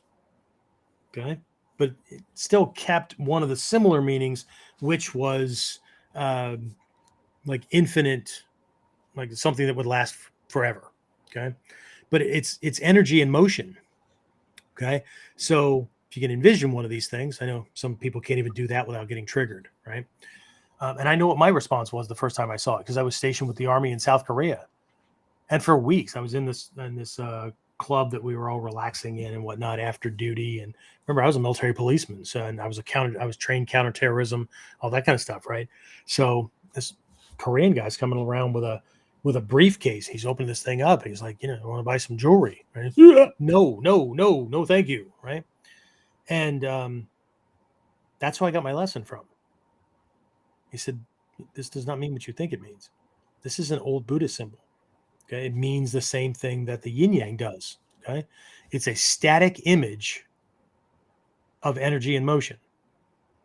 Okay. But it still kept one of the similar meanings, which was like infinite, like something that would last forever. Okay. But it's energy in motion. Okay. So if you can envision one of these things, I know some people can't even do that without getting triggered. Right. And I know what my response was the first time I saw it, because I was stationed with the Army in South Korea. And for weeks, I was in this club that we were all relaxing in and whatnot after duty. And remember, I was a military policeman, so and I was trained counterterrorism, all that kind of stuff, right? So this Korean guy's coming around with a briefcase. He's opening this thing up. He's like, I want to buy some jewelry. Right? No, no, no, no, thank you. Right? And that's where I got my lesson from. He said, "This does not mean what you think it means. This is an old Buddhist symbol. Okay, it means the same thing that the yin yang does. Okay, it's a static image of energy in motion,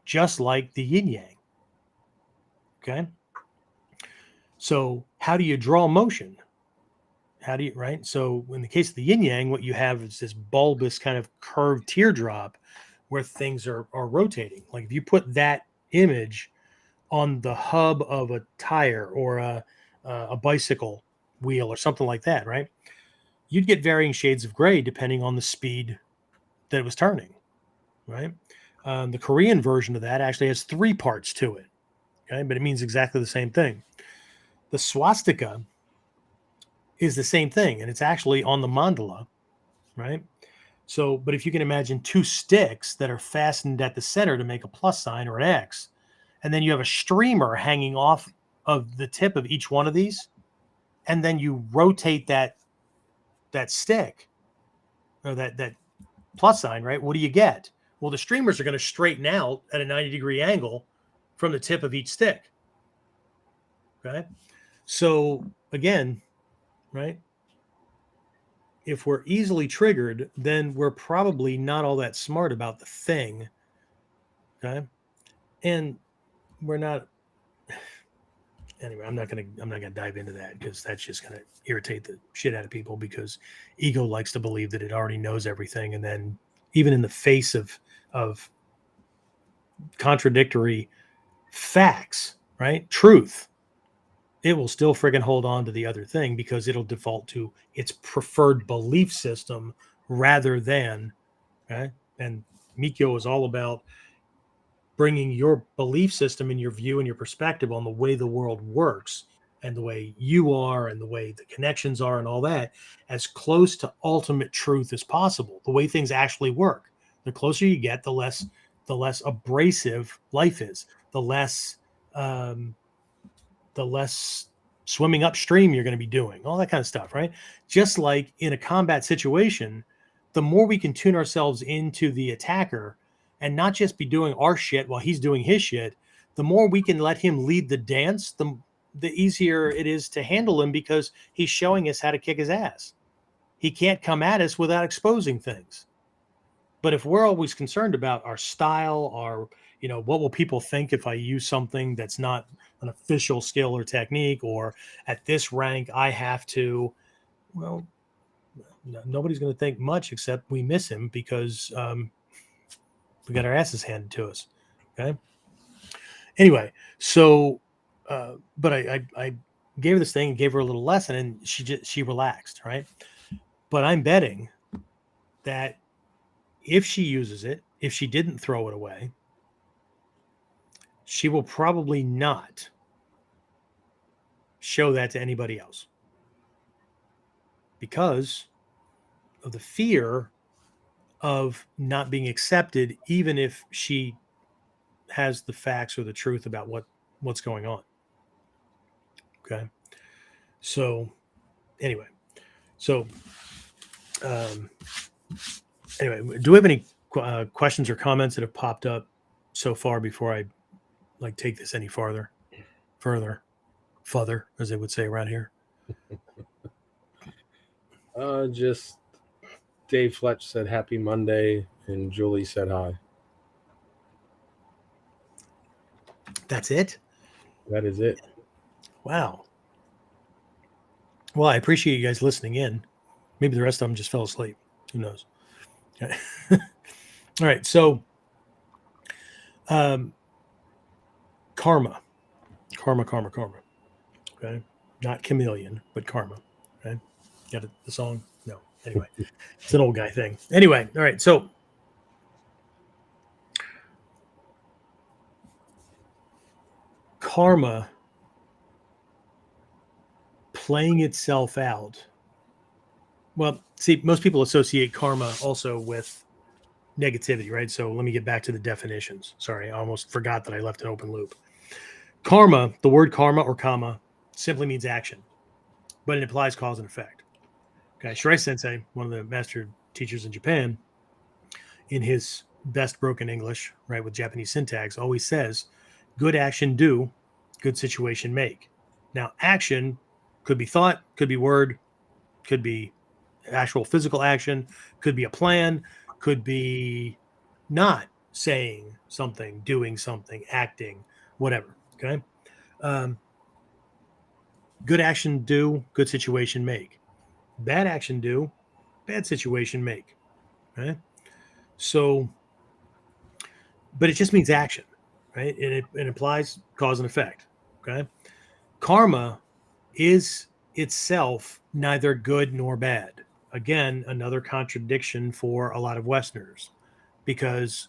just like the yin yang. Okay, so how do you draw motion? How do you, right? So in the case of the yin yang, what you have is this bulbous kind of curved teardrop where things are rotating. Like if you put that image on the hub of a tire or a bicycle wheel or something like that, right? You'd get varying shades of gray depending on the speed that it was turning, right? The Korean version of that actually has 3 parts to it, okay? But it means exactly the same thing. The swastika is the same thing, and it's actually on the mandala, right? So, but if you can imagine 2 sticks that are fastened at the center to make a plus sign or an X, and then you have a streamer hanging off of the tip of each one of these, and then you rotate that stick or that plus sign, right? What do you get? Well, the streamers are going to straighten out at a 90-degree angle from the tip of each stick. Okay. So again, right? If we're easily triggered, then we're probably not all that smart about the thing. Okay. And we're not, anyway, I'm not gonna dive into that because that's just gonna irritate the shit out of people, because ego likes to believe that it already knows everything, and then even in the face of contradictory facts, right? Truth, it will still friggin' hold on to the other thing because it'll default to its preferred belief system rather than, right? And Mikyo is all about bringing your belief system and your view and your perspective on the way the world works and the way you are and the way the connections are and all that as close to ultimate truth as possible, the way things actually work. The closer you get, the less abrasive life is, the less swimming upstream you're going to be doing, all that kind of stuff, right? Just like in a combat situation, the more we can tune ourselves into the attacker and not just be doing our shit while he's doing his shit, the more we can let him lead the dance, the easier it is to handle him, because he's showing us how to kick his ass. He can't come at us without exposing things. But if we're always concerned about our style, our, what will people think if I use something that's not an official skill or technique, or at this rank, I have to, well, nobody's going to think much except we miss him because we got our asses handed to us. Okay. Anyway, so, but I gave her this thing and gave her a little lesson, and she relaxed. Right. But I'm betting that if she uses it, if she didn't throw it away, she will probably not show that to anybody else because of the fear of not being accepted, even if she has the facts or the truth about what's going on. Okay. So anyway, anyway, do we have any questions or comments that have popped up so far before I take this any further, as they would say around here? Just Dave Fletch said happy Monday, and Julie said hi. That's it? That is it. Wow. Well, I appreciate you guys listening in. Maybe the rest of them just fell asleep. Who knows? Okay. All right. So, karma. Okay. Not chameleon, but karma. Okay. Got it, the song? No. Anyway, it's an old guy thing. Anyway. All right. So, karma playing itself out. Well, see, most people associate karma also with negativity, right? So let me get back to the definitions. Sorry, I almost forgot that I left an open loop. Karma, the word karma or kama, simply means action, but it implies cause and effect. Okay, Shirai Sensei, one of the master teachers in Japan, in his best broken English, right, with Japanese syntax, always says, good action do, good situation make. Now, action could be thought, could be word, could be actual physical action, could be a plan, could be not saying something, doing something, acting, whatever. Okay. Good action do, good situation make. Bad action do, bad situation make. Okay. So, but it just means action, right? And it implies cause and effect. Okay. Karma is itself neither good nor bad. Again, another contradiction for a lot of Westerners, because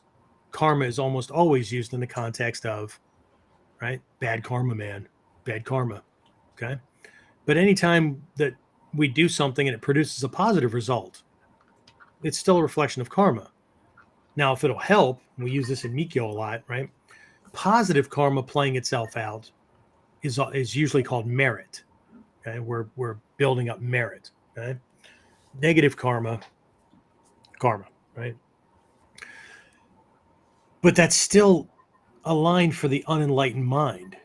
karma is almost always used in the context of, right, bad karma, man, bad karma. Okay. But anytime that we do something and it produces a positive result, it's still a reflection of karma. Now, if it'll help, we use this in Mikyo a lot, right? Positive karma playing itself out is usually called merit. Okay. We're building up merit. Okay. Negative karma, right? But that's still a line for the unenlightened mind,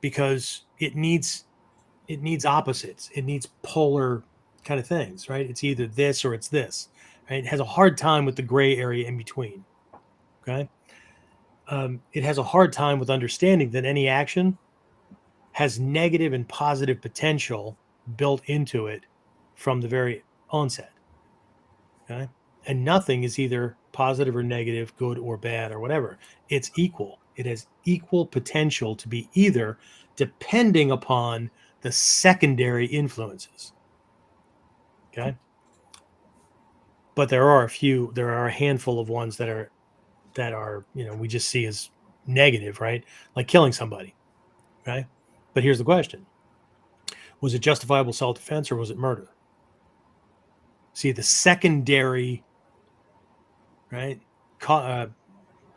because it needs opposites. It needs polar kind of things, right? It's either this or it's this. Right? It has a hard time with the gray area in between. Okay. It has a hard time with understanding that any action has negative and positive potential built into it from the very onset. Okay. And nothing is either positive or negative, good or bad or whatever. It's equal. It has equal potential to be either, depending upon the secondary influences. Okay. But there are a handful of ones that are, we just see as negative, right? Like killing somebody. Okay. But here's the question. Was it justifiable self-defense or was it murder? See, the secondary, right,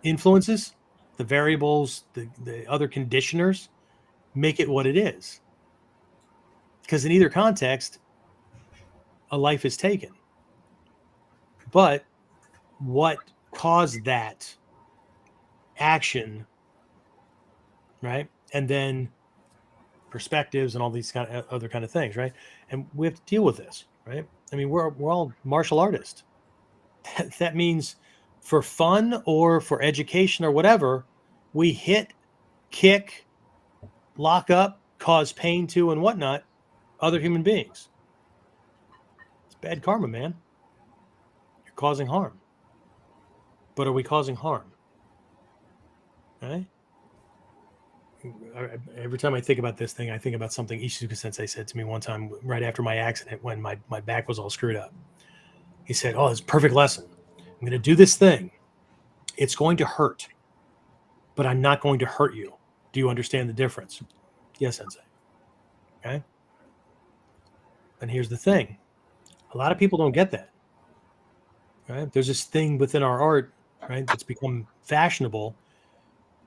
influences, the variables, the other conditioners make it what it is. Because in either context, a life is taken. But what caused that action, right? And then perspectives and all these kind of other kind of things, right? And we have to deal with this, right? I mean, we're all martial artists. That means for fun or for education or whatever, we hit, kick, lock up, cause pain to, and whatnot, other human beings. It's bad karma, man. You're causing harm. But are we causing harm? Right? Every time I think about this thing, I think about something Ishizuka Sensei said to me one time right after my accident when my back was all screwed up. He said, "Oh, it's a perfect lesson. I'm going to do this thing. It's going to hurt, but I'm not going to hurt you. Do you understand the difference?" Yes, Sensei. Okay. And here's the thing. A lot of people don't get that. Right? There's this thing within our art, right, that's become fashionable,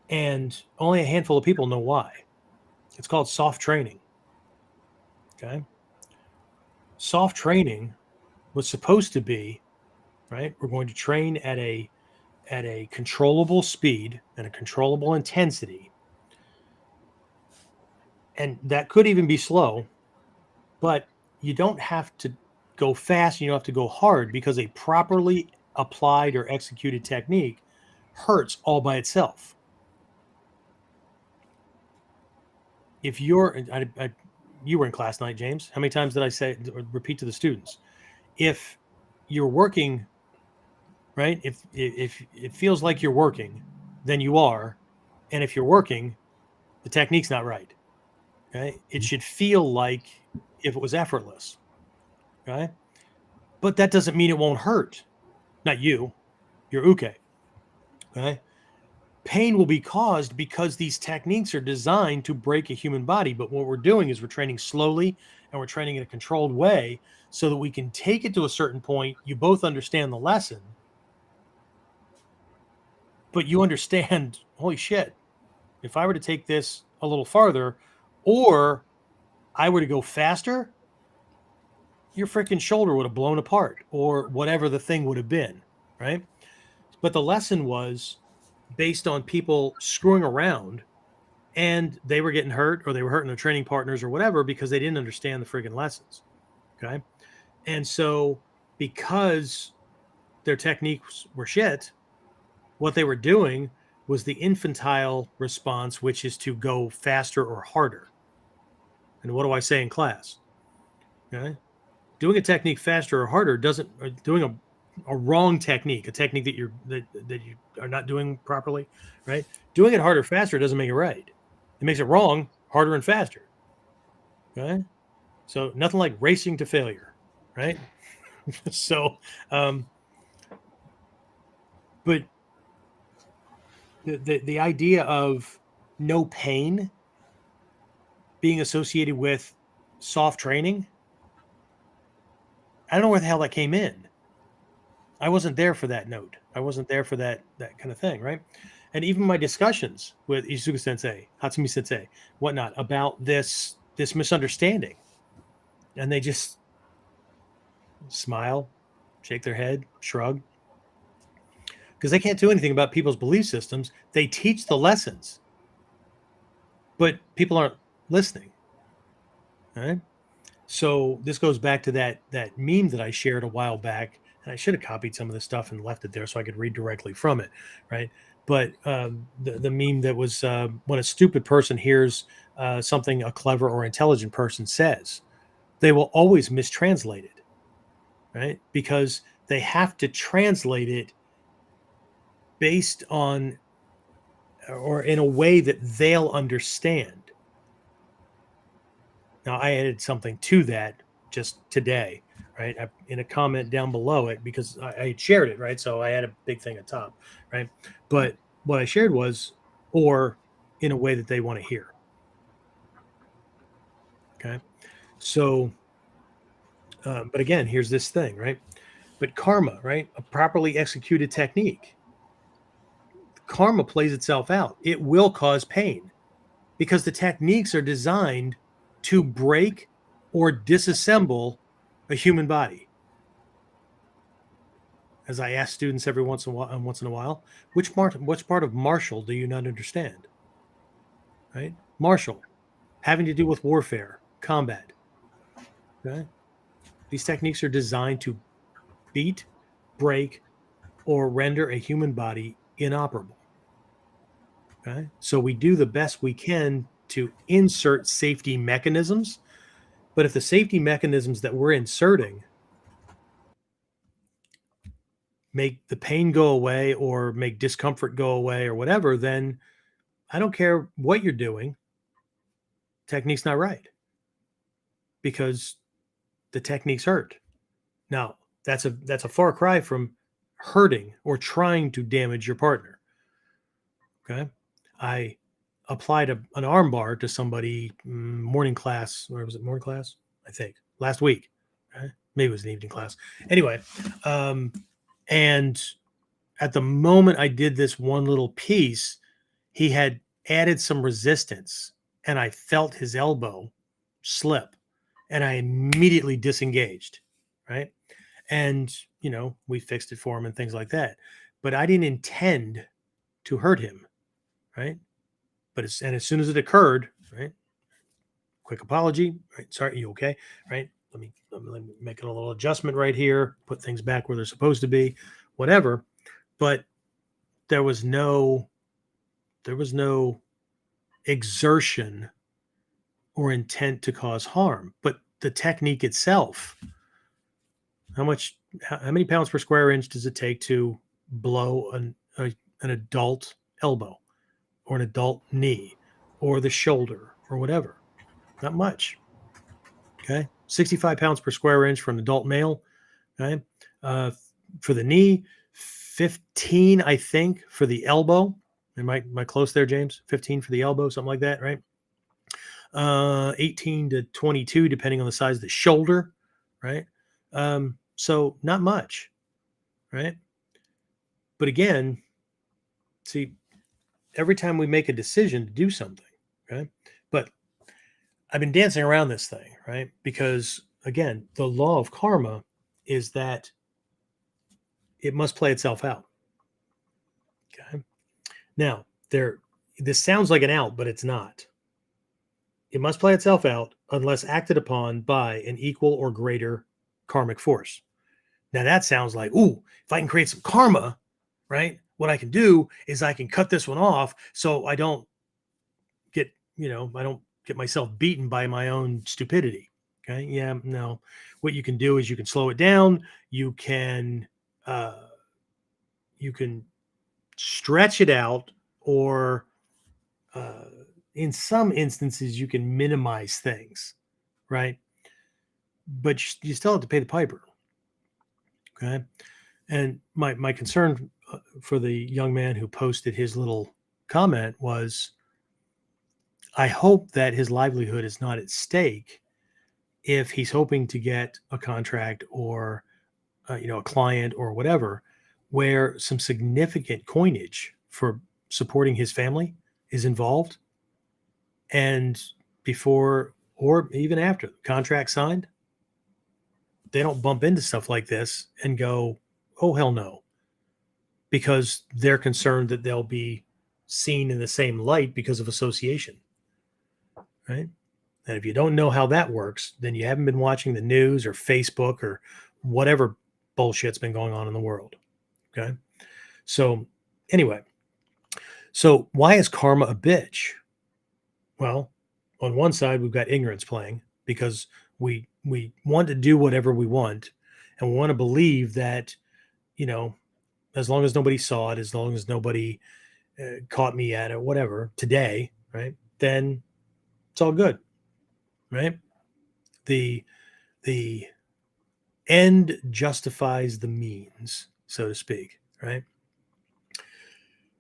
and only a handful of people know why. It's called soft training. Okay. Soft training was supposed to be, right, we're going to train at a controllable speed and a controllable intensity. And that could even be slow, but you don't have to go fast. You don't have to go hard, because a properly applied or executed technique hurts all by itself. If you're, you were in class tonight, James. How many times did I say or repeat to the students? If you're working, right? If it feels like you're working, then you are. And if you're working, the technique's not right. Okay. It should feel like if it was effortless. Okay. But that doesn't mean it won't hurt. Not you, you're uke. Okay. Pain will be caused because these techniques are designed to break a human body. But what we're doing is we're training slowly and we're training in a controlled way so that we can take it to a certain point. You both understand the lesson, but you understand, holy shit, if I were to take this a little farther or I were to go faster, your freaking shoulder would have blown apart or whatever the thing would have been. Right. But the lesson was based on people screwing around and they were getting hurt or they were hurting their training partners or whatever because they didn't understand the friggin' lessons. Okay. And so because their techniques were shit, what they were doing was the infantile response, which is to go faster or harder. And what do I say in class? Okay. Doing a technique faster or harder doesn't, or doing a wrong technique, a technique that you are not doing properly, right? Doing it harder, faster doesn't make it right. It makes it wrong, harder and faster. Okay. So nothing like racing to failure, right? So, but the idea of no pain being associated with soft training, I don't know where the hell that came in. I wasn't there for that note. I wasn't there for that kind of thing, right? And even my discussions with Izuku Sensei, Hatsumi Sensei, whatnot about this misunderstanding, and they just smile, shake their head, shrug, because they can't do anything about people's belief systems. They teach the lessons, but people aren't listening. All right. So this goes back to that meme that I shared a while back, and I should have copied some of this stuff and left it there so I could read directly from it, right? But the meme that was when a stupid person hears something a clever or intelligent person says, they will always mistranslate it, right? Because they have to translate it based on or in a way that they'll understand. Now, I added something to that just today, right? In a comment down below it because I shared it, right? So I had a big thing at top, right? But what I shared was, or in a way that they want to hear. Okay. So, but again, here's this thing, right? But karma, right? A properly executed technique. Karma plays itself out. It will cause pain because the techniques are designed to break or disassemble a human body. As I ask students every once in a while, which part of martial do you not understand? Right? Martial, having to do with warfare, combat. Okay? These techniques are designed to beat, break, or render a human body inoperable. Okay? So we do the best we can to insert safety mechanisms, but if the safety mechanisms that we're inserting make the pain go away or make discomfort go away or whatever, then I don't care what you're doing. Technique's not right because the techniques hurt. Now, that's a far cry from hurting or trying to damage your partner. Okay. I applied an arm bar to somebody morning class, or was it morning class? I think last week. Okay? Maybe it was an evening class. Anyway, and at the moment I did this one little piece, he had added some resistance and I felt his elbow slip and I immediately disengaged. Right. And, we fixed it for him and things like that. But I didn't intend to hurt him. Right. But as soon as it occurred, right. Quick apology. Right. Sorry. You okay? Right. Let me make a little adjustment right here, put things back where they're supposed to be, whatever. But there was no exertion or intent to cause harm. But the technique itself, how many pounds per square inch does it take to blow an adult elbow or an adult knee or the shoulder or whatever? Not much. Okay. 65 pounds per square inch for an adult male. Okay. For the knee, 15, I think, for the elbow. Am I close there, James? 15 for the elbow, something like that, right? 18 to 22, depending on the size of the shoulder, right? So not much, right? But again, see, every time we make a decision to do something, okay? But I've been dancing around this thing, right? Because again, the law of karma is that it must play itself out. Okay. Now, this sounds like an out, but it's not. It must play itself out unless acted upon by an equal or greater karmic force. Now that sounds like, ooh, if I can create some karma, right? What I can do is I can cut this one off so I don't get, I don't get myself beaten by my own stupidity. Okay. Yeah, no. What you can do is you can slow it down. You can stretch it out, or in some instances you can minimize things, right? But you still have to pay the piper. Okay. And my concern for the young man who posted his little comment was, I hope that his livelihood is not at stake if he's hoping to get a contract or a client or whatever, where some significant coinage for supporting his family is involved, and before or even after the contract signed, they don't bump into stuff like this and go, oh hell no, because they're concerned that they'll be seen in the same light because of association, right? And if you don't know how that works, then you haven't been watching the news or Facebook or whatever bullshit's been going on in the world. Okay. So anyway, so why is karma a bitch? Well, on one side, we've got ignorance playing, because we want to do whatever we want, and we want to believe that, as long as nobody saw it, as long as nobody caught me at it, whatever, today, right? Then it's all good, right? The end justifies the means, so to speak, right?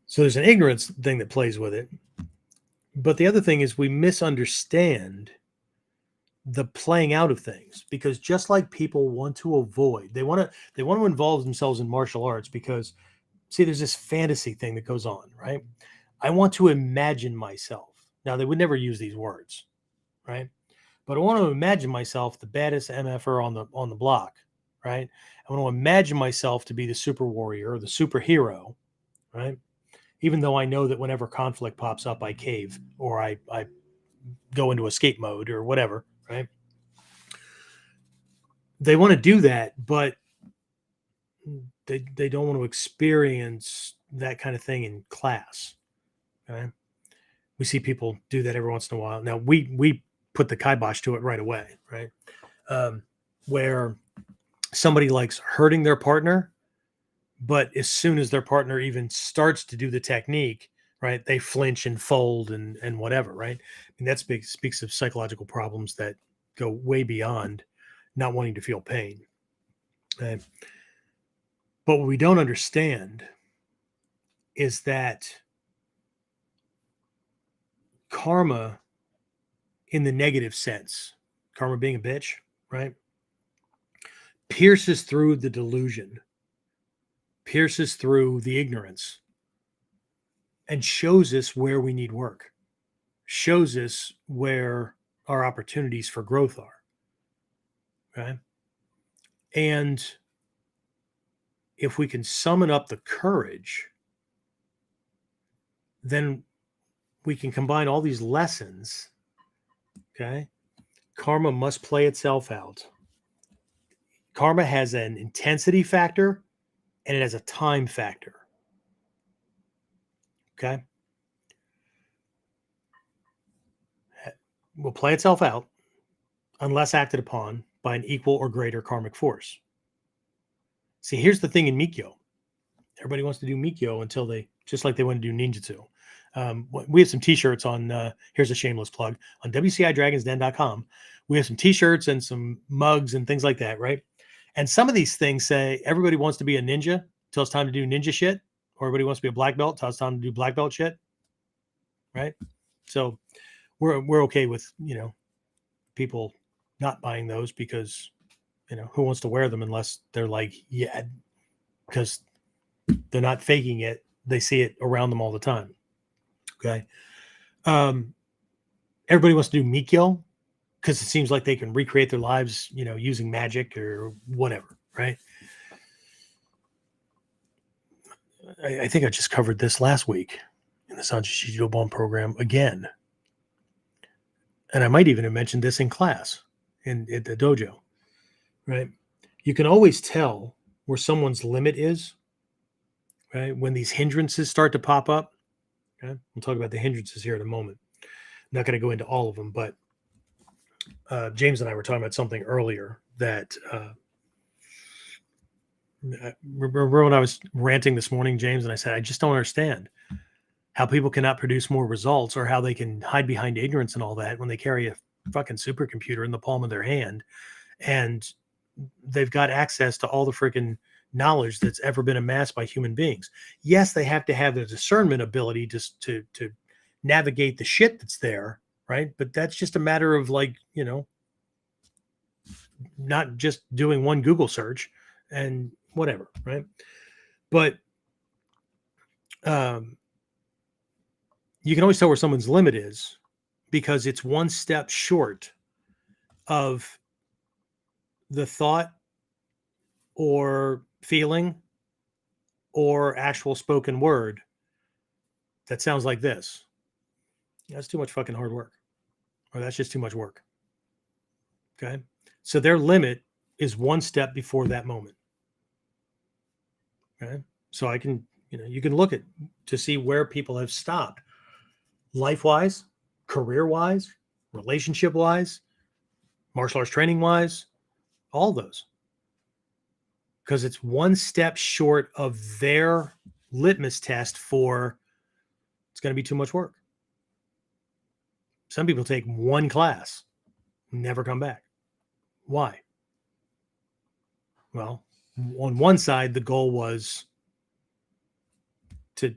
So there's an ignorance thing that plays with it. But the other thing is we misunderstand the playing out of things, because just like people want to avoid, they want to involve themselves in martial arts because, see, there's this fantasy thing that goes on, right? I want to imagine myself. Now, they would never use these words, right? But I want to imagine myself the baddest MFer on the block, right? I want to imagine myself to be the super warrior or the superhero, right? Even though I know that whenever conflict pops up, I cave, or I go into escape mode or whatever, right? They want to do that, but they don't want to experience that kind of thing in class. Okay? We see people do that every once in a while. Now we put the kibosh to it right away, right? Where somebody likes hurting their partner, but as soon as their partner even starts to do the technique, right, they flinch and fold and whatever, right? And that speaks of psychological problems that go way beyond not wanting to feel pain. Okay? But what we don't understand is that karma, in the negative sense, karma being a bitch, right, pierces through the delusion, pierces through the ignorance, and shows us where we need work, shows us where our opportunities for growth are. Okay. And if we can summon up the courage, then we can combine all these lessons. Okay. Karma must play itself out. Karma has an intensity factor and it has a time factor. Okay. will play itself out unless acted upon by an equal or greater karmic force. See, here's the thing in Mikyo. Everybody wants to do Mikyo until they, just like they want to do Ninjutsu. We have some t-shirts on, here's a shameless plug, on WCIDragonsden.com. We have some t-shirts and some mugs and things like that, right? And some of these things say everybody wants to be a ninja till it's time to do ninja shit, or everybody wants to be a black belt till it's time to do black belt shit, right? So we're okay with, people not buying those because, who wants to wear them unless they're like, yeah, because they're not faking it. They see it around them all the time. Okay. Everybody wants to do Mikyo because it seems like they can recreate their lives, using magic or whatever. Right. I think I just covered this last week in the Sanjay Shijo program again. And I might even have mentioned this in class at the dojo, right? You can always tell where someone's limit is, right? When these hindrances start to pop up. Okay. We'll talk about the hindrances here in a moment. I'm not going to go into all of them, but James and I were talking about something earlier that remember when I was ranting this morning, James, and I said, I just don't understand how people cannot produce more results or how they can hide behind ignorance and all that when they carry a fucking supercomputer in the palm of their hand and they've got access to all the freaking knowledge that's ever been amassed by human beings. Yes, they have to have the discernment ability to navigate the shit that's there, right? But that's just a matter of not just doing one Google search and whatever, right? But you can always tell where someone's limit is because it's one step short of the thought or feeling or actual spoken word that sounds like this. That's too much fucking hard work, or that's just too much work. Okay. So their limit is one step before that moment. Okay. So I can, you can look at to see where people have stopped life-wise, career-wise, relationship-wise, martial arts training-wise, all those. Because it's one step short of their litmus test for it's going to be too much work. Some people take one class, never come back. Why? Well, on one side, the goal was to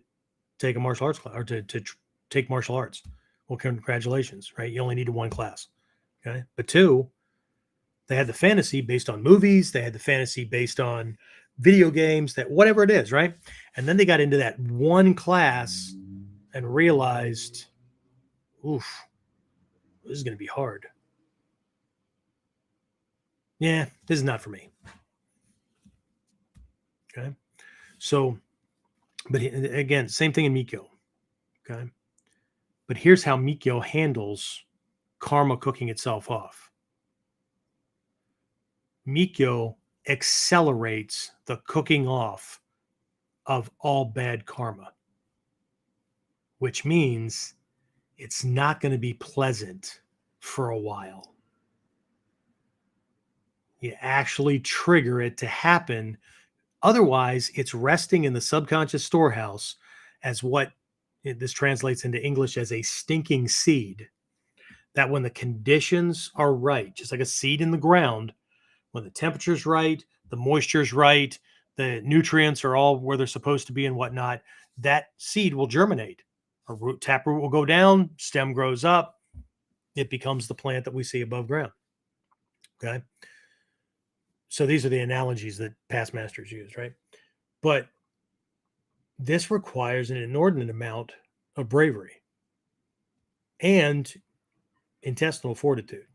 take a martial arts class or to take martial arts. Well, congratulations, right? You only needed one class. Okay. But two, they had the fantasy based on movies. They had the fantasy based on video games, that whatever it is, right? And then they got into that one class and realized, oof, this is going to be hard. Yeah, this is not for me. Okay. So, but again, same thing in Mikyo. Okay. But here's how Mikyo handles karma cooking itself off. Mikyo accelerates the cooking off of all bad karma, which means it's not going to be pleasant for a while. You actually trigger it to happen. Otherwise, it's resting in the subconscious storehouse as what this translates into English as a stinking seed. That when the conditions are right, just like a seed in the ground, when the temperature's right, the moisture's right, the nutrients are all where they're supposed to be and whatnot, that seed will germinate. A taproot will go down, stem grows up, it becomes the plant that we see above ground. Okay. So these are the analogies that past masters use, right? But this requires an inordinate amount of bravery and intestinal fortitude.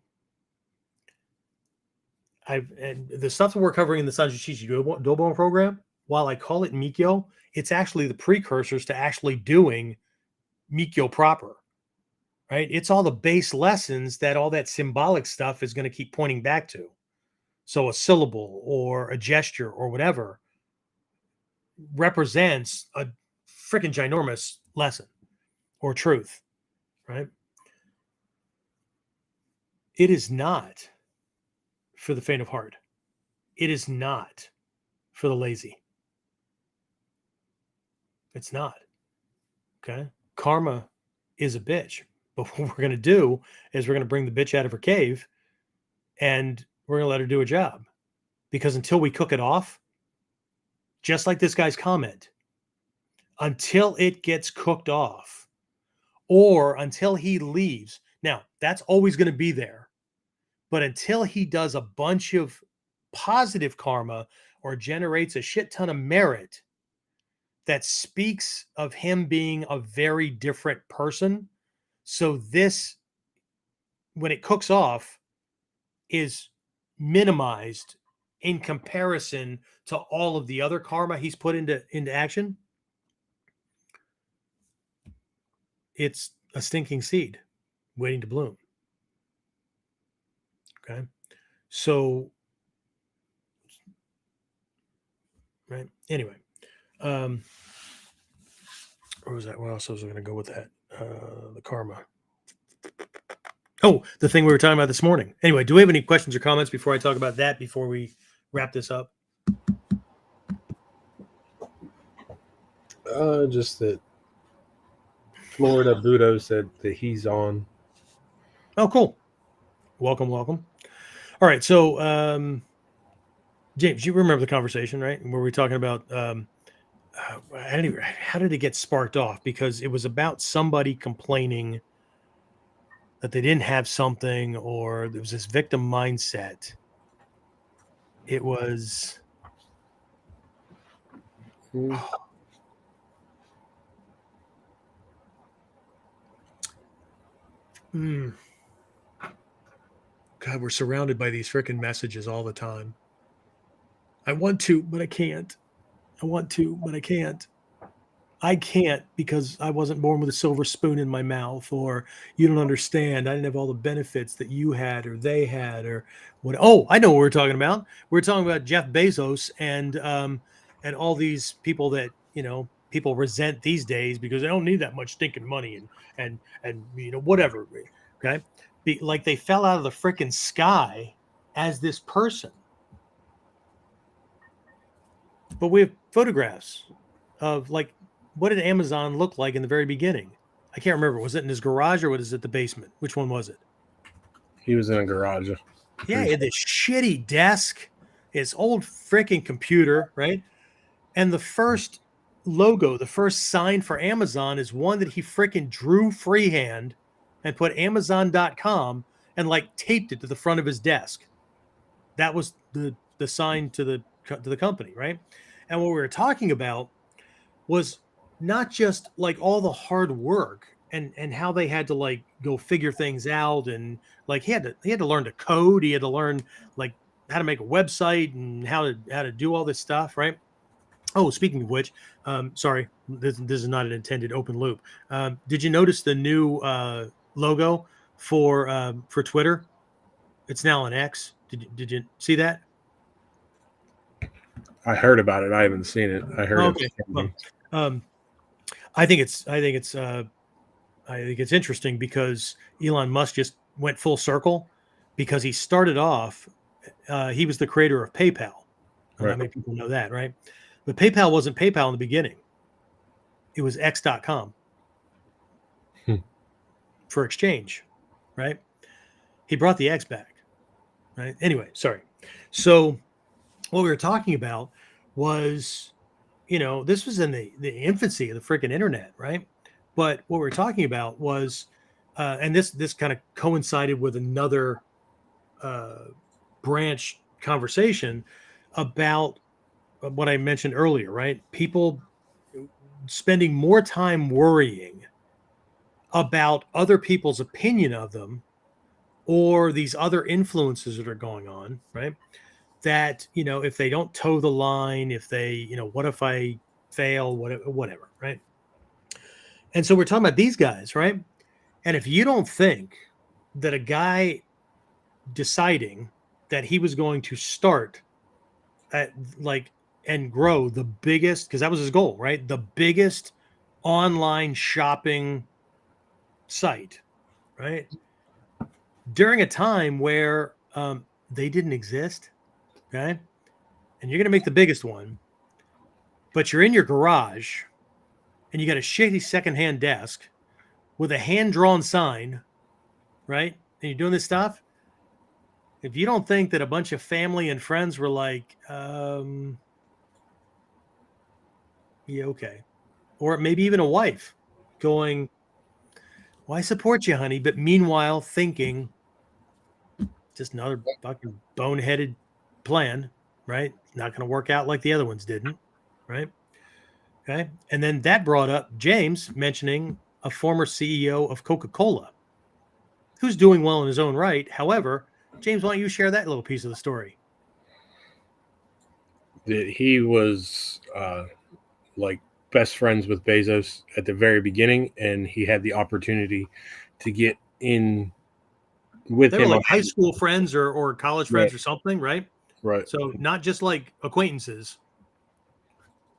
And the stuff that we're covering in the Sanjay Dobo program, while I call it Mikyo, it's actually the precursors to actually doing Mikyo proper, right? It's all the base lessons that all that symbolic stuff is going to keep pointing back to. So a syllable or a gesture or whatever represents a freaking ginormous lesson or truth, right? It is not for the faint of heart. It is not for the lazy. It's not. Okay. Karma is a bitch. But what we're going to do is we're going to bring the bitch out of her cave and we're going to let her do a job. Because until we cook it off, just like this guy's comment, until it gets cooked off or until he leaves. Now, that's always going to be there. But until he does a bunch of positive karma or generates a shit ton of merit that speaks of him being a very different person. So this, when it cooks off, is minimized in comparison to all of the other karma he's put into action. It's a stinking seed waiting to bloom. Okay. So, right. Anyway, where was that? Where else was I going to go with that? The karma. Oh, the thing we were talking about this morning. Anyway, do we have any questions or comments before I talk about that before we wrap this up? Just that Florida Budo said that he's on. Oh, cool. Welcome. All right. So, James, you remember the conversation, right? Where we talking about how did it get sparked off? Because it was about somebody complaining that they didn't have something, or there was this victim mindset. It was God, we're surrounded by these freaking messages all the time. I want to, but I can't. I want to, but I can't. I can't because I wasn't born with a silver spoon in my mouth, or you don't understand. I didn't have all the benefits that you had or they had, or what. Oh, I know what we're talking about. We're talking about Jeff Bezos and all these people that, you know, people resent these days because they don't need that much stinking money and you know, whatever. Okay. Like they fell out of the freaking sky as this person. But we have photographs of, like, what did Amazon look like in the very beginning? I can't remember. Was it in his garage or was it the basement? Which one was it? He was in a garage. Yeah, he had this shitty desk, his old freaking computer, right? And the first logo, the first sign for Amazon is one that he freaking drew freehand and put Amazon.com and like taped it to the front of his desk. That was the sign to the company, right? And what we were talking about was not just like all the hard work and how they had to like go figure things out, and like he had to learn to code, he had to learn like how to make a website and how to do all this stuff, right? Oh, speaking of which, sorry, this is not an intended open loop. Did you notice the new logo for Twitter? It's now on X. Did you see that? I heard about it. I haven't seen it. I heard Okay. it. Well, I think it's interesting because Elon Musk just went full circle, because he started off, he was the creator of PayPal. Not Right. many people know that, right? But PayPal wasn't PayPal in the beginning. It was X.com for exchange, right? He brought the X back, right? Anyway, sorry. So what we were talking about was, you know, this was in the infancy of the freaking internet, right? But what we're talking about was, and this kind of coincided with another branch conversation about what I mentioned earlier, right? People spending more time worrying about other people's opinion of them or these other influences that are going on, right? That, you know, if they don't toe the line, if they, you know, what if I fail, whatever, right? And so we're talking about these guys, right? And if you don't think that a guy deciding that he was going to start at like and grow the biggest, because that was his goal, right? The biggest online shopping site, right? during a time where they didn't exist. Okay. And you're going to make the biggest one, but you're in your garage and you got a shitty secondhand desk with a hand-drawn sign, right? And you're doing this stuff. If you don't think that a bunch of family and friends were like, yeah, okay. Or maybe even a wife going, well, I support you, honey. But meanwhile, thinking just another fucking boneheaded plan, right? Not going to work out like the other ones didn't, right? Okay. And then that brought up James mentioning a former CEO of Coca-Cola who's doing well in his own right. However, James, why don't you share that little piece of the story? That he was like best friends with Bezos at the very beginning, and he had the opportunity to get in with They were him. like high school friends or college Right, friends or something, right? right, So not just like acquaintances.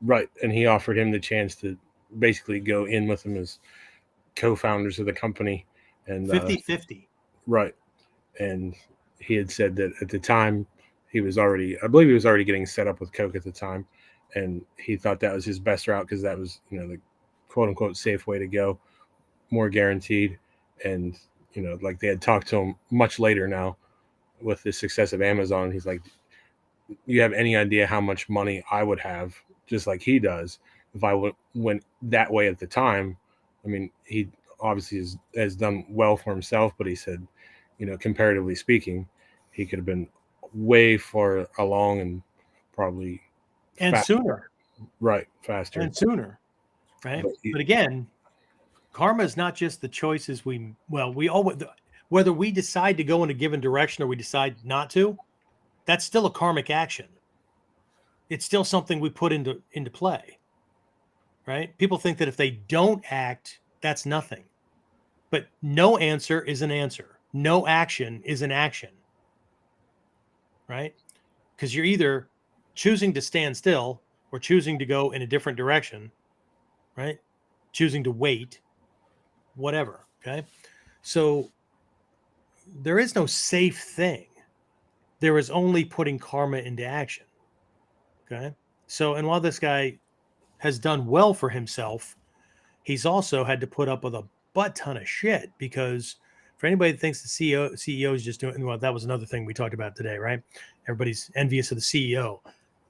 right. And he offered him the chance to basically go in with him as co-founders of the company. And 50-50. right. And he had said that at the time I believe he was already getting set up with Coke at the time, and he thought that was his best route because that was, the quote unquote safe way to go, more guaranteed. And like they had talked to him much later now with the success of Amazon. He's like, you have any idea how much money I would have, just like he does, if I went that way at the time? I mean, he obviously has done well for himself, but he said, comparatively speaking, he could have been way far along and probably And sooner. faster. And sooner. Right. But again, karma is not just the choices we always, whether we decide to go in a given direction or we decide not to, that's still a karmic action. It's still something we put into play. Right? People think that if they don't act, that's nothing. But no answer is an answer. No action is an action. Right? Because you're either choosing to stand still or choosing to go in a different direction, right? Choosing to wait, whatever. Okay. So there is no safe thing. There is only putting karma into action. Okay. So, and while this guy has done well for himself, he's also had to put up with a butt ton of shit because for anybody that thinks the CEO is just doing, well, that was another thing we talked about today, right? Everybody's envious of the CEO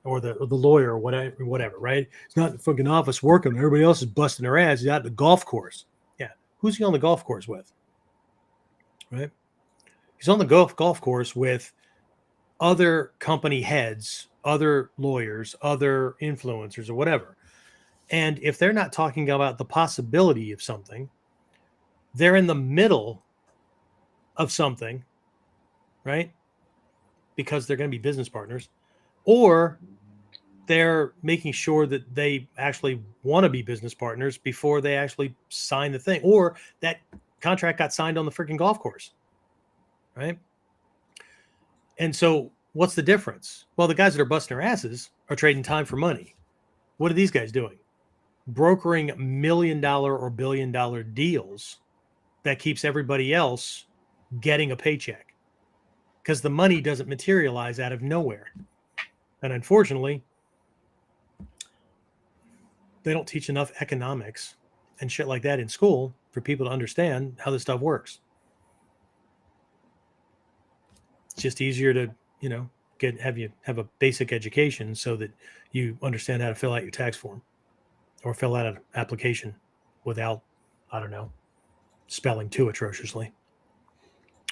or the lawyer or whatever, right? It's not in the fucking office working. Everybody else is busting their ass. He's out at the golf course. Yeah. Who's he on the golf course with? Right? He's on the golf course with other company heads, other lawyers, other influencers or whatever. And if they're not talking about the possibility of something, they're in the middle of something, right? Because they're going to be business partners, or they're making sure that they actually want to be business partners before they actually sign the thing, or that contract got signed on the freaking golf course, right? And so what's the difference? Well, the guys that are busting their asses are trading time for money. What are these guys doing? Brokering $1 million or $1 billion deals that keeps everybody else getting a paycheck because the money doesn't materialize out of nowhere. And unfortunately, they don't teach enough economics and shit like that in school for people to understand how this stuff works. It's just easier to, have a basic education so that you understand how to fill out your tax form or fill out an application without, I don't know, spelling too atrociously.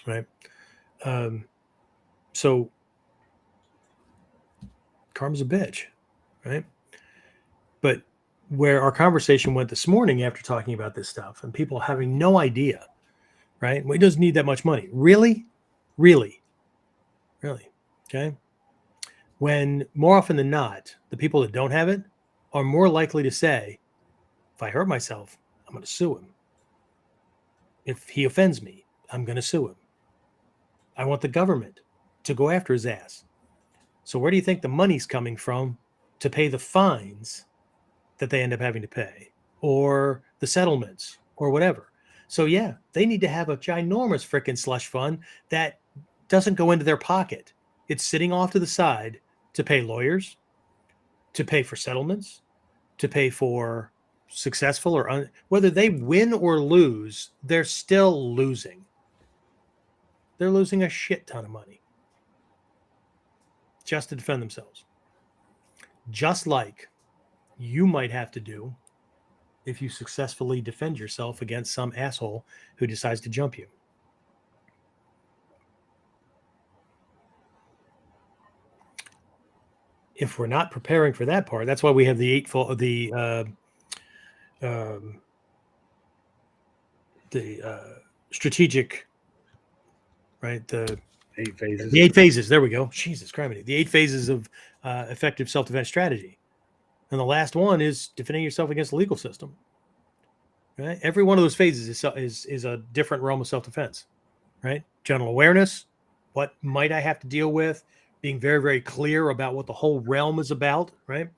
Right. So karma's a bitch. Right. But where our conversation went this morning after talking about this stuff and people having no idea, right? Well, he doesn't need that much money. Really? Really? Really? Okay. When more often than not, the people that don't have it are more likely to say, if I hurt myself, I'm going to sue him. If he offends me, I'm going to sue him. I want the government to go after his ass. So where do you think the money's coming from to pay the fines that they end up having to pay or the settlements or whatever? So yeah, they need to have a ginormous freaking slush fund that doesn't go into their pocket. It's sitting off to the side to pay lawyers, to pay for settlements, to pay for successful or whether they win or lose, they're still losing. They're losing a shit ton of money just to defend themselves. Just like you might have to do if you successfully defend yourself against some asshole who decides to jump you. If we're not preparing for that part, that's why we have the strategic, right? The 8 phases. The 8 phases. There we go. Jesus Christ. The 8 phases of effective self-defense strategy. And the last one is defending yourself against the legal system. Right? Every one of those phases is a different realm of self-defense. Right? General awareness. What might I have to deal with? Being very, very clear about what the whole realm is about. Right?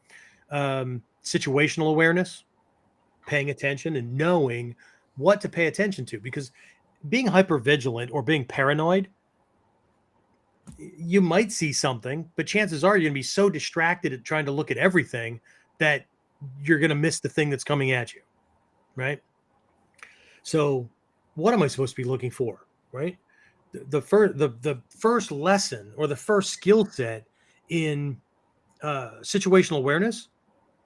Situational awareness. Paying attention and knowing what to pay attention to. Because being hypervigilant or being paranoid, you might see something, but chances are you're going to be so distracted at trying to look at everything that you're going to miss the thing that's coming at you. Right. So what am I supposed to be looking for? Right. The first lesson or the first skill set in situational awareness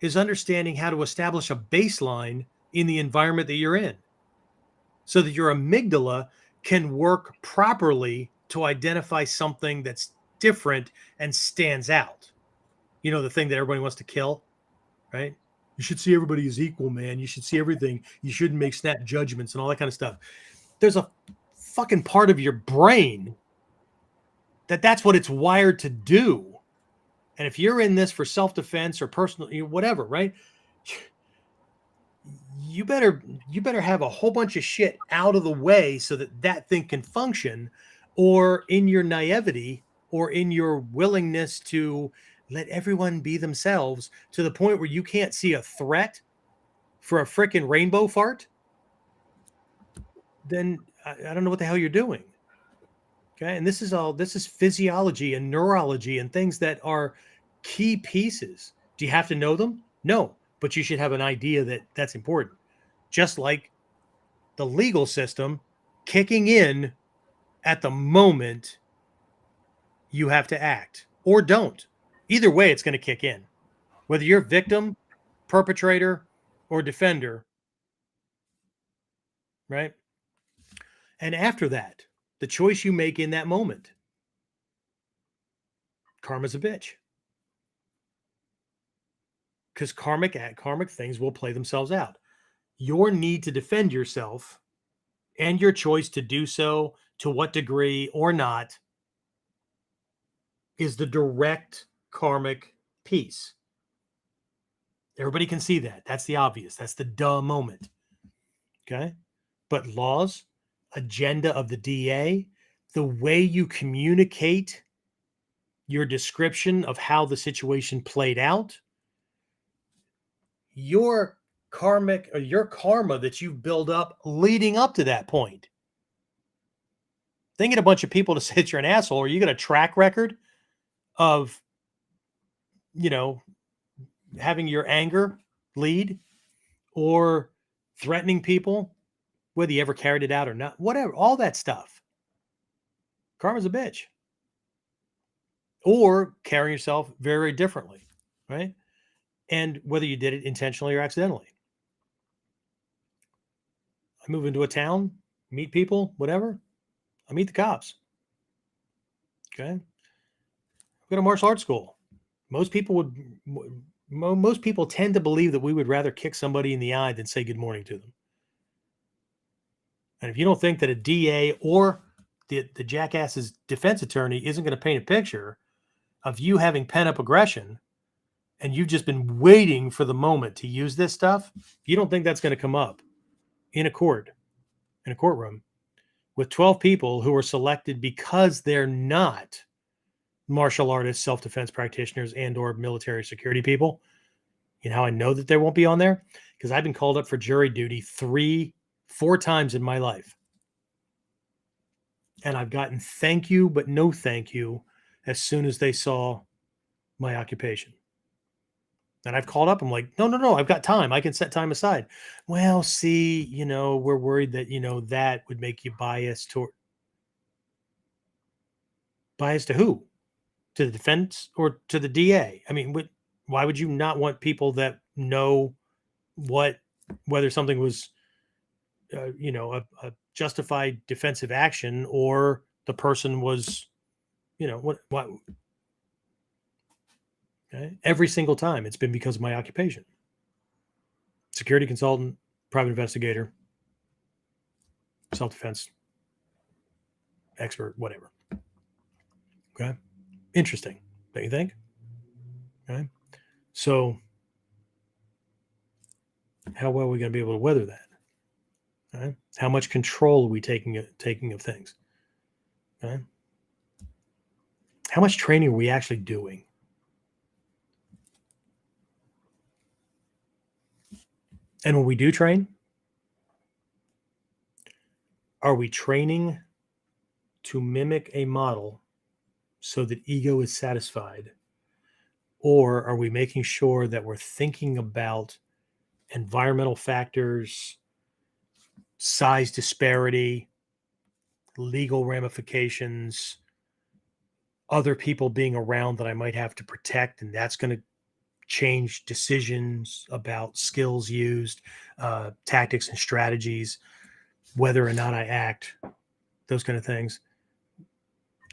is understanding how to establish a baseline in the environment that you're in so that your amygdala can work properly to identify something that's different and stands out. You know, the thing that everybody wants to kill, right? You should see everybody as equal, man. You should see everything. You shouldn't make snap judgments and all that kind of stuff. There's a fucking part of your brain that's what it's wired to do. And if you're in this for self-defense or personal, whatever, right? You better have a whole bunch of shit out of the way so that thing can function, or in your naivety or in your willingness to let everyone be themselves to the point where you can't see a threat for a freaking rainbow fart, then I don't know what the hell you're doing. Okay. And this is physiology and neurology and things that are key pieces. Do you have to know them? No, but you should have an idea that that's important. Just like the legal system kicking in at the moment you have to act or don't. Either way, it's going to kick in. Whether you're victim, perpetrator, or defender, right? And after that, the choice you make in that moment, karma's a bitch. Because karmic things will play themselves out. Your need to defend yourself and your choice to do so, to what degree or not, is the direct karmic piece. Everybody can see that. That's the obvious. That's the duh moment. Okay? But laws, agenda of the DA, the way you communicate your description of how the situation played out, your karmic or your karma that you've built up leading up to that point. They get a bunch of people to say that you're an asshole, or you get a track record of, having your anger lead or threatening people, whether you ever carried it out or not, whatever, all that stuff. Karma's a bitch. Or carrying yourself very, very differently, right? And whether you did it intentionally or accidentally. I move into a town, meet people, whatever. I meet the cops. Okay. I go to martial arts school. Most people tend to believe that we would rather kick somebody in the eye than say good morning to them. And if you don't think that a DA or the jackass's defense attorney isn't going to paint a picture of you having pent up aggression and you've just been waiting for the moment to use this stuff, if you don't think that's going to come up in a courtroom with 12 people who are selected because they're not martial artists, self-defense practitioners, and or military security people, you know how I know that they won't be on there? Because I've been called up for jury duty 3 4 times in my life. And I've gotten thank you, but no thank you as soon as they saw my occupation. And I've called up. I'm like, no, no, no, I've got time. I can set time aside. Well, see, we're worried that, that would make you biased to who? To the defense or to the DA? I mean, why would you not want people that know whether something was, a justified defensive action or the person was, what? Okay? Every single time it's been because of my occupation. Security consultant, private investigator, self-defense expert, whatever. Okay. Interesting, don't you think? Okay. So how well are we going to be able to weather that? Okay. How much control are we taking of things? Okay. How much training are we actually doing? And when we do train, are we training to mimic a model so that ego is satisfied? Or are we making sure that we're thinking about environmental factors, size disparity, legal ramifications, other people being around that I might have to protect, and that's going to change decisions about skills used, tactics and strategies, whether or not I act, those kind of things,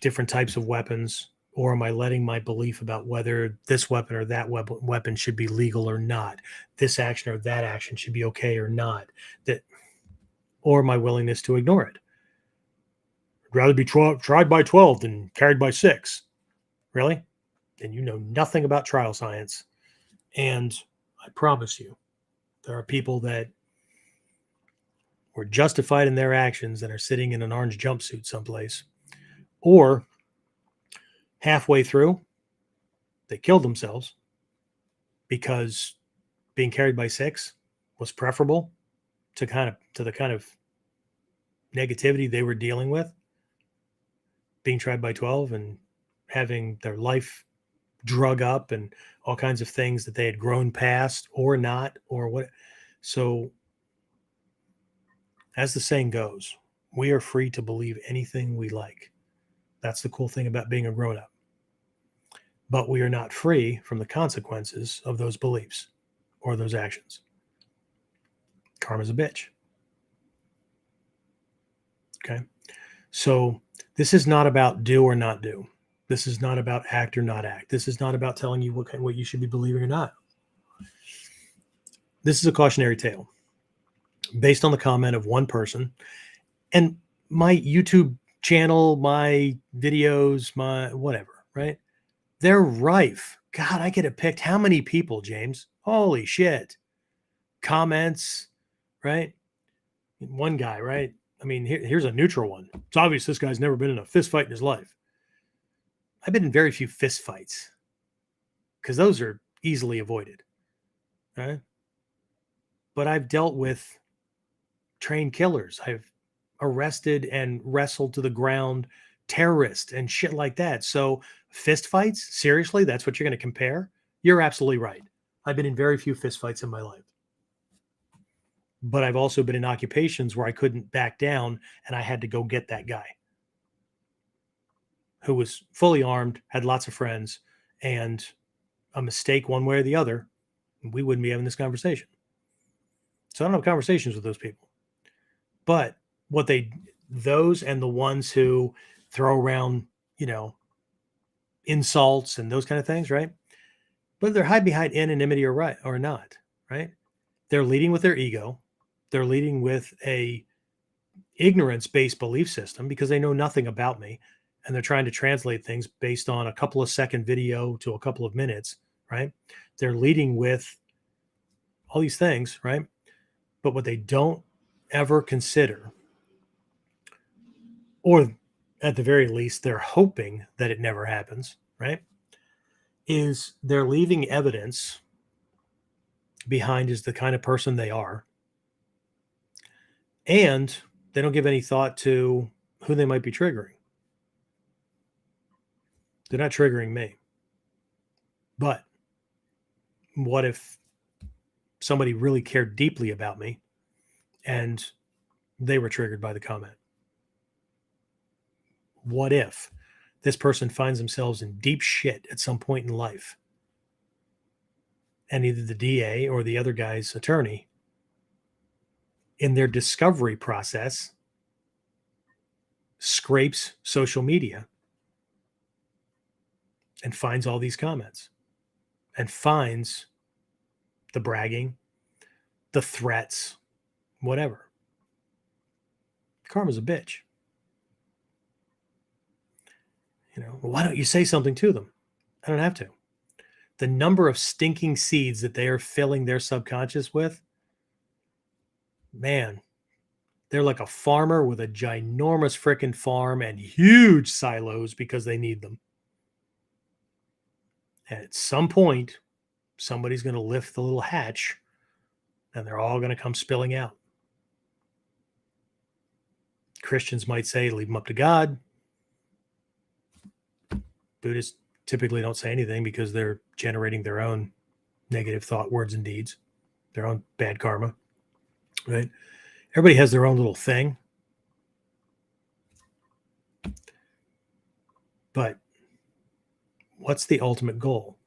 different types of weapons, or am I letting my belief about whether this weapon or that weapon should be legal or not, this action or that action should be okay or not, or my willingness to ignore it? I'd rather be tried by 12 than carried by 6. Really? Then you know nothing about trial science. And I promise you, there are people that were justified in their actions and are sitting in an orange jumpsuit someplace. Or halfway through, they killed themselves because being carried by 6 was preferable to the kind of negativity they were dealing with. Being tried by 12 and having their life drug up and all kinds of things that they had grown past or not, or what. So as the saying goes, we are free to believe anything we like. That's the cool thing about being a grown-up. But we are not free from the consequences of those beliefs or those actions. Karma's a bitch. Okay. So this is not about do or not do. This is not about act or not act. This is not about telling you what you should be believing or not. This is a cautionary tale based on the comment of one person. And my YouTube channel, my videos, my whatever, right? They're rife. God, I could have picked how many people, James? Holy shit. Comments, right? One guy, right? I mean, here's a neutral one. It's obvious this guy's never been in a fist fight in his life. I've been in very few fist fights because those are easily avoided, right? But I've dealt with trained killers. I've arrested and wrestled to the ground terrorists and shit like that. So fist fights, seriously, that's what you're going to compare? You're absolutely right. I've been in very few fist fights in my life. But I've also been in occupations where I couldn't back down and I had to go get that guy who was fully armed, had lots of friends, and a mistake one way or the other, we wouldn't be having this conversation. So I don't have conversations with those people. But those and the ones who throw around, insults and those kind of things, right? But they're hide behind anonymity or not, right? They're leading with their ego. They're leading with a ignorance-based belief system because they know nothing about me. And they're trying to translate things based on a couple of second video to a couple of minutes, right? They're leading with all these things, right? But what they don't ever consider, or at the very least, they're hoping that it never happens, right? Is they're leaving evidence behind as the kind of person they are. And they don't give any thought to who they might be triggering. They're not triggering me. But what if somebody really cared deeply about me and they were triggered by the comment? What if this person finds themselves in deep shit at some point in life and either the DA or the other guy's attorney, in their discovery process, scrapes social media and finds all these comments and finds the bragging, the threats, whatever? Karma's a bitch. Well, why don't you say something to them? I don't have to. The number of stinking seeds that they are filling their subconscious with, man, they're like a farmer with a ginormous frickin' farm and huge silos because they need them. And at some point, somebody's going to lift the little hatch and they're all going to come spilling out. Christians might say, leave them up to God. Buddhists typically don't say anything because they're generating their own negative thought, words, and deeds, their own bad karma, right? Everybody has their own little thing. But what's the ultimate goal,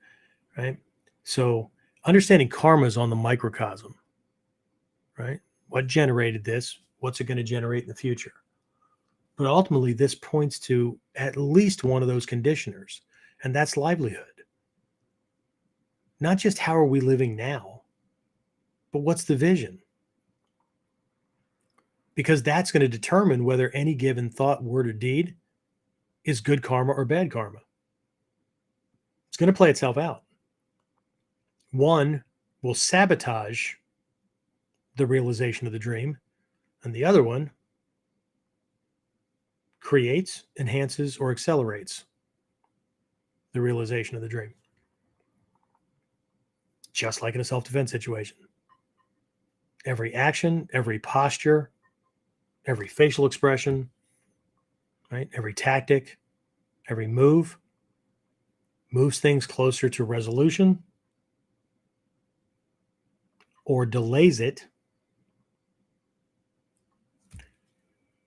right? So understanding karma is on the microcosm, right? What generated this? What's it going to generate in the future? But ultimately, this points to at least one of those conditioners, and that's livelihood. Not just how are we living now, but what's the vision? Because that's going to determine whether any given thought, word, or deed is good karma or bad karma. It's going to play itself out. One will sabotage the realization of the dream, and the other one creates, enhances, or accelerates the realization of the dream. Just like in a self-defense situation. Every action, every posture, every facial expression, right? Every tactic, every move moves things closer to resolution or delays it,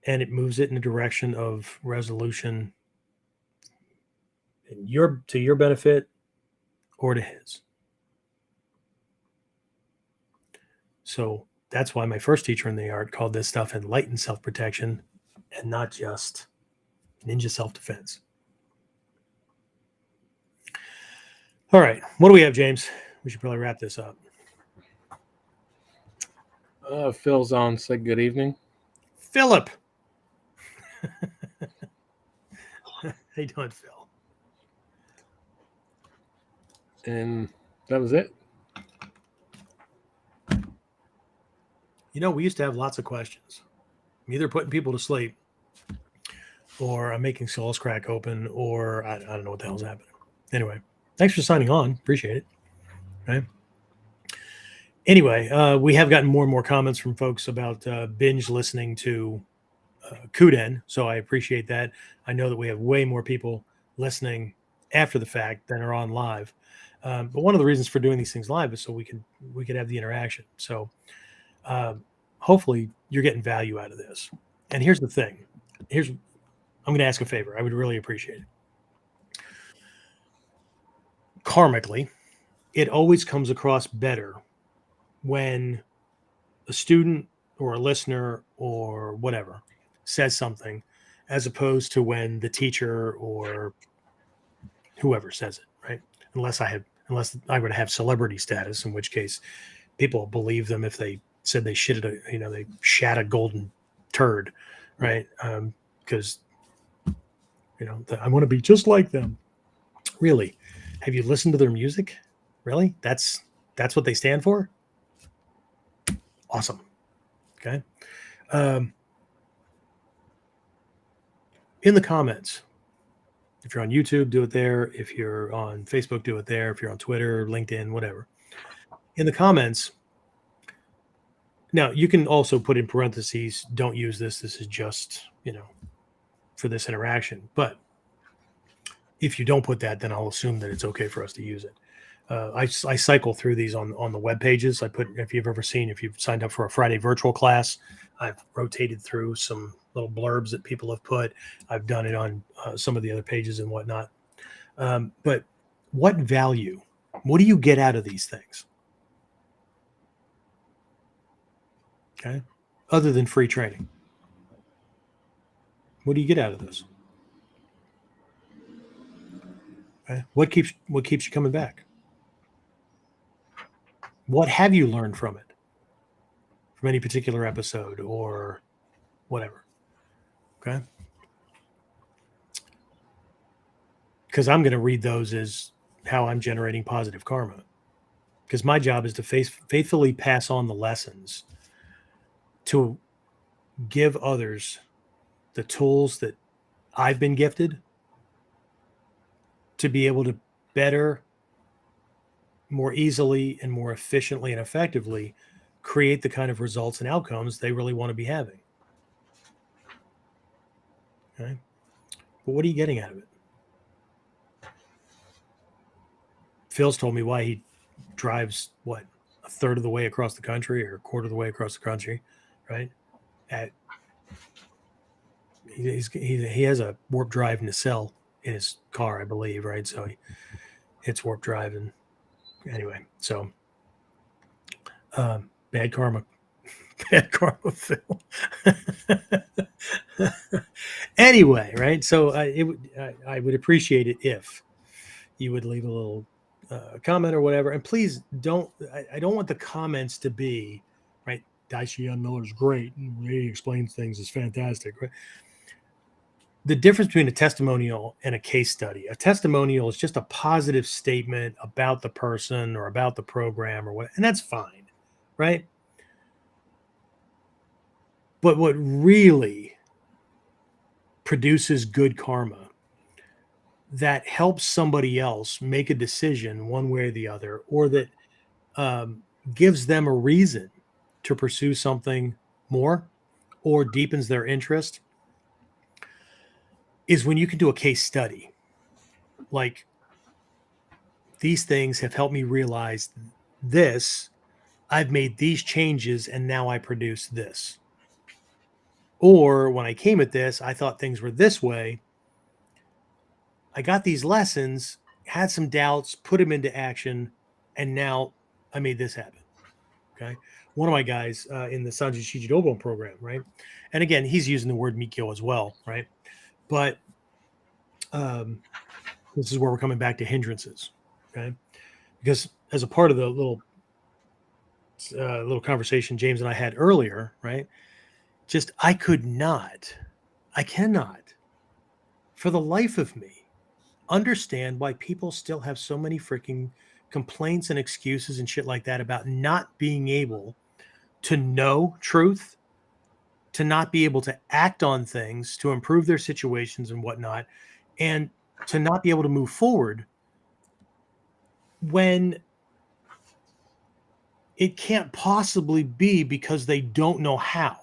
and it moves it in the direction of resolution to your benefit or to his. So that's why my first teacher in the art called this stuff enlightened self-protection and not just ninja self-defense. All right. What do we have, James? We should probably wrap this up. Phil's on, said good evening. Philip. How you doing, Phil? And that was it. We used to have lots of questions. I'm either putting people to sleep or I'm making skulls crack open or I don't know what the hell's happening. Anyway, thanks for signing on. Appreciate it. Right. Anyway, we have gotten more and more comments from folks about binge listening to KUDEN. So I appreciate that. I know that we have way more people listening after the fact than are on live. But one of the reasons for doing these things live is so we could have the interaction. So hopefully you're getting value out of this. And here's the thing. I'm going to ask a favor. I would really appreciate it. Karmically, it always comes across better when a student or a listener or whatever says something as opposed to when the teacher or whoever says it, right? Unless I would have celebrity status, in which case people believe them if they said they they shat a golden turd, right? Because I want to be just like them. Really? Have you listened to their music? Really? That's what they stand for? Awesome. Okay. In the comments, if you're on YouTube, do it there. If you're on Facebook, do it there. If you're on Twitter, LinkedIn, whatever. In the comments, Now, you can also put in parentheses, don't use this. This is just, for this interaction. But if you don't put that, then I'll assume that it's okay for us to use it. I cycle through these on the web pages. If you've signed up for a Friday virtual class, I've rotated through some little blurbs that people have put. I've done it on some of the other pages and whatnot. But what value? What do you get out of these things? Okay. Other than free training. What do you get out of this? Okay. What keeps you coming back? What have you learned from it? From any particular episode or whatever. Okay. Because I'm going to read those as how I'm generating positive karma. Because my job is to faithfully pass on the lessons to give others the tools that I've been gifted to be able to better, more easily, and more efficiently and effectively create the kind of results and outcomes they really want to be having. Okay. But what are you getting out of it? Phil's told me why he drives, a third of the way across the country or a quarter of the way across the country, right? He has a warp drive nacelle in his car, I believe, right? So he hits warp drive, and anyway, so bad karma, Phil. Anyway, right? So I would appreciate it if you would leave a little comment or whatever, and please don't. I don't want the comments to be right. Daishian Miller's great, and the way he explains things is fantastic, right? The difference between a testimonial and a case study. A testimonial is just a positive statement about the person or about the program or what, and that's fine, right? But what really produces good karma, that helps somebody else make a decision one way or the other, or that gives them a reason to pursue something more or deepens their interest, is when you can do a case study. Like, these things have helped me realize this. I've made these changes and now I produce this. Or when I came at this, I thought things were this way. I got these lessons, had some doubts, put them into action, and now I made this happen. Okay. One of my guys in the Sanju Shijidobo program, right? And again, he's using the word Mikyo as well, right? But this is where we're coming back to hindrances, okay? Because as a part of the little conversation James and I had earlier, right? Just I cannot, for the life of me, understand why people still have so many freaking complaints and excuses and shit like that about not being able to know truth, to not be able to act on things to improve their situations and whatnot, and to not be able to move forward when it can't possibly be because they don't know how.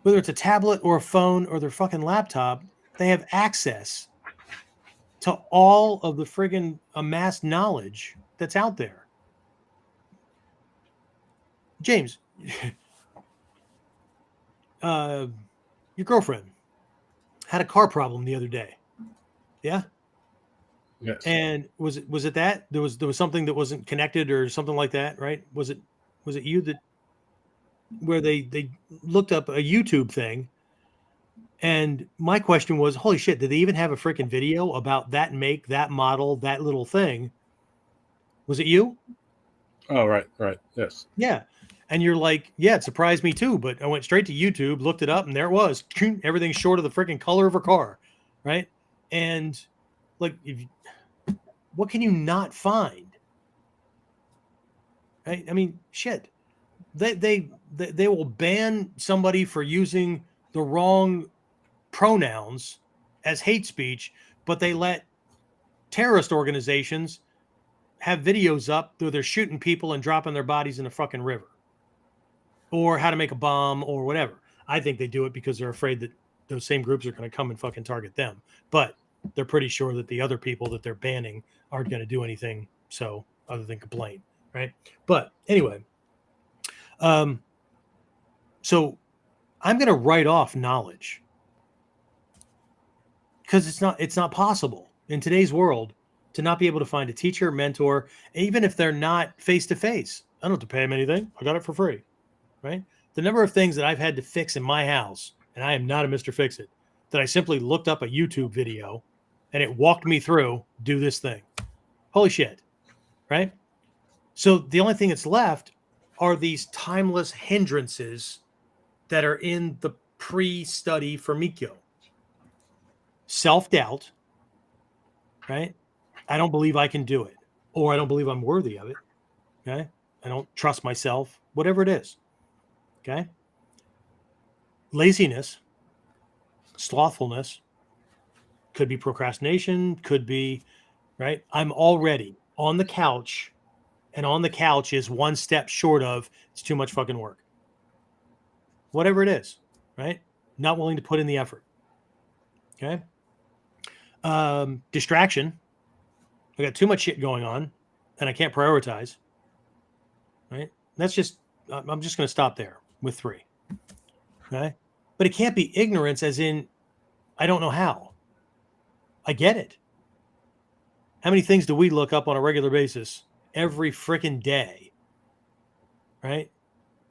Whether it's a tablet or a phone or their fucking laptop, they have access to all of the friggin' amassed knowledge that's out there. James, your girlfriend had a car problem the other day. Yeah? Yes. And was it that? There was something that wasn't connected or something like that, right? Was it you that where they looked up a YouTube thing? And my question was, holy shit, did they even have a freaking video about that make, that model, that little thing? Was it you? Oh, right. Yes. Yeah. And you're like, yeah, it surprised me too. But I went straight to YouTube, looked it up, and there it was. Everything short of the freaking color of her car. Right. And like, what can you not find? Right? I mean, shit. They will ban somebody for using the wrong pronouns as hate speech, but they let terrorist organizations have videos up where they're shooting people and dropping their bodies in a fucking river, or how to make a bomb or whatever. I think they do it because they're afraid that those same groups are going to come and fucking target them. But they're pretty sure that the other people that they're banning aren't going to do anything so other than complain, right? But anyway, so I'm going to write off knowledge because it's not possible in today's world to not be able to find a teacher, mentor, even if they're not face to face. I don't have to pay them anything. I got it for free, right? The number of things that I've had to fix in my house, and I am not a Mr. Fix It, that I simply looked up a YouTube video and it walked me through, do this thing. Holy shit, right? So the only thing that's left are these timeless hindrances that are in the pre-study for Mikyo. Self-doubt, right? I don't believe I can do it, or I don't believe I'm worthy of it, okay? I don't trust myself, whatever it is, okay? Laziness, slothfulness, could be procrastination, could be, right? I'm already on the couch, and on the couch is one step short of it's too much fucking work. Whatever it is, right? Not willing to put in the effort, okay? Distraction. I got too much shit going on, and I can't prioritize, right? That's just, I'm just going to stop there with 3, okay? But it can't be ignorance as in, I don't know how. I get it. How many things do we look up on a regular basis every freaking day, right?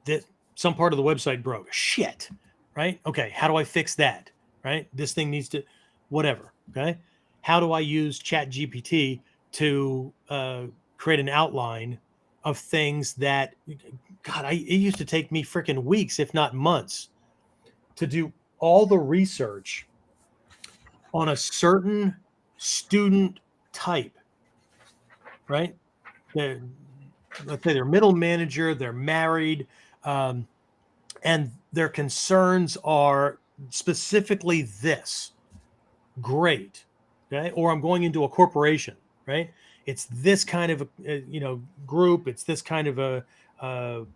That some part of the website broke. Shit, right? Okay, how do I fix that, right? This thing needs to, whatever, okay? How do I use ChatGPT to create an outline of things that, God, it used to take me freaking weeks, if not months, to do all the research on a certain student type, right? Let's say they're middle manager, they're married, and their concerns are specifically this. Great, okay? Or I'm going into a corporation, right? It's this kind of group. It's this kind of a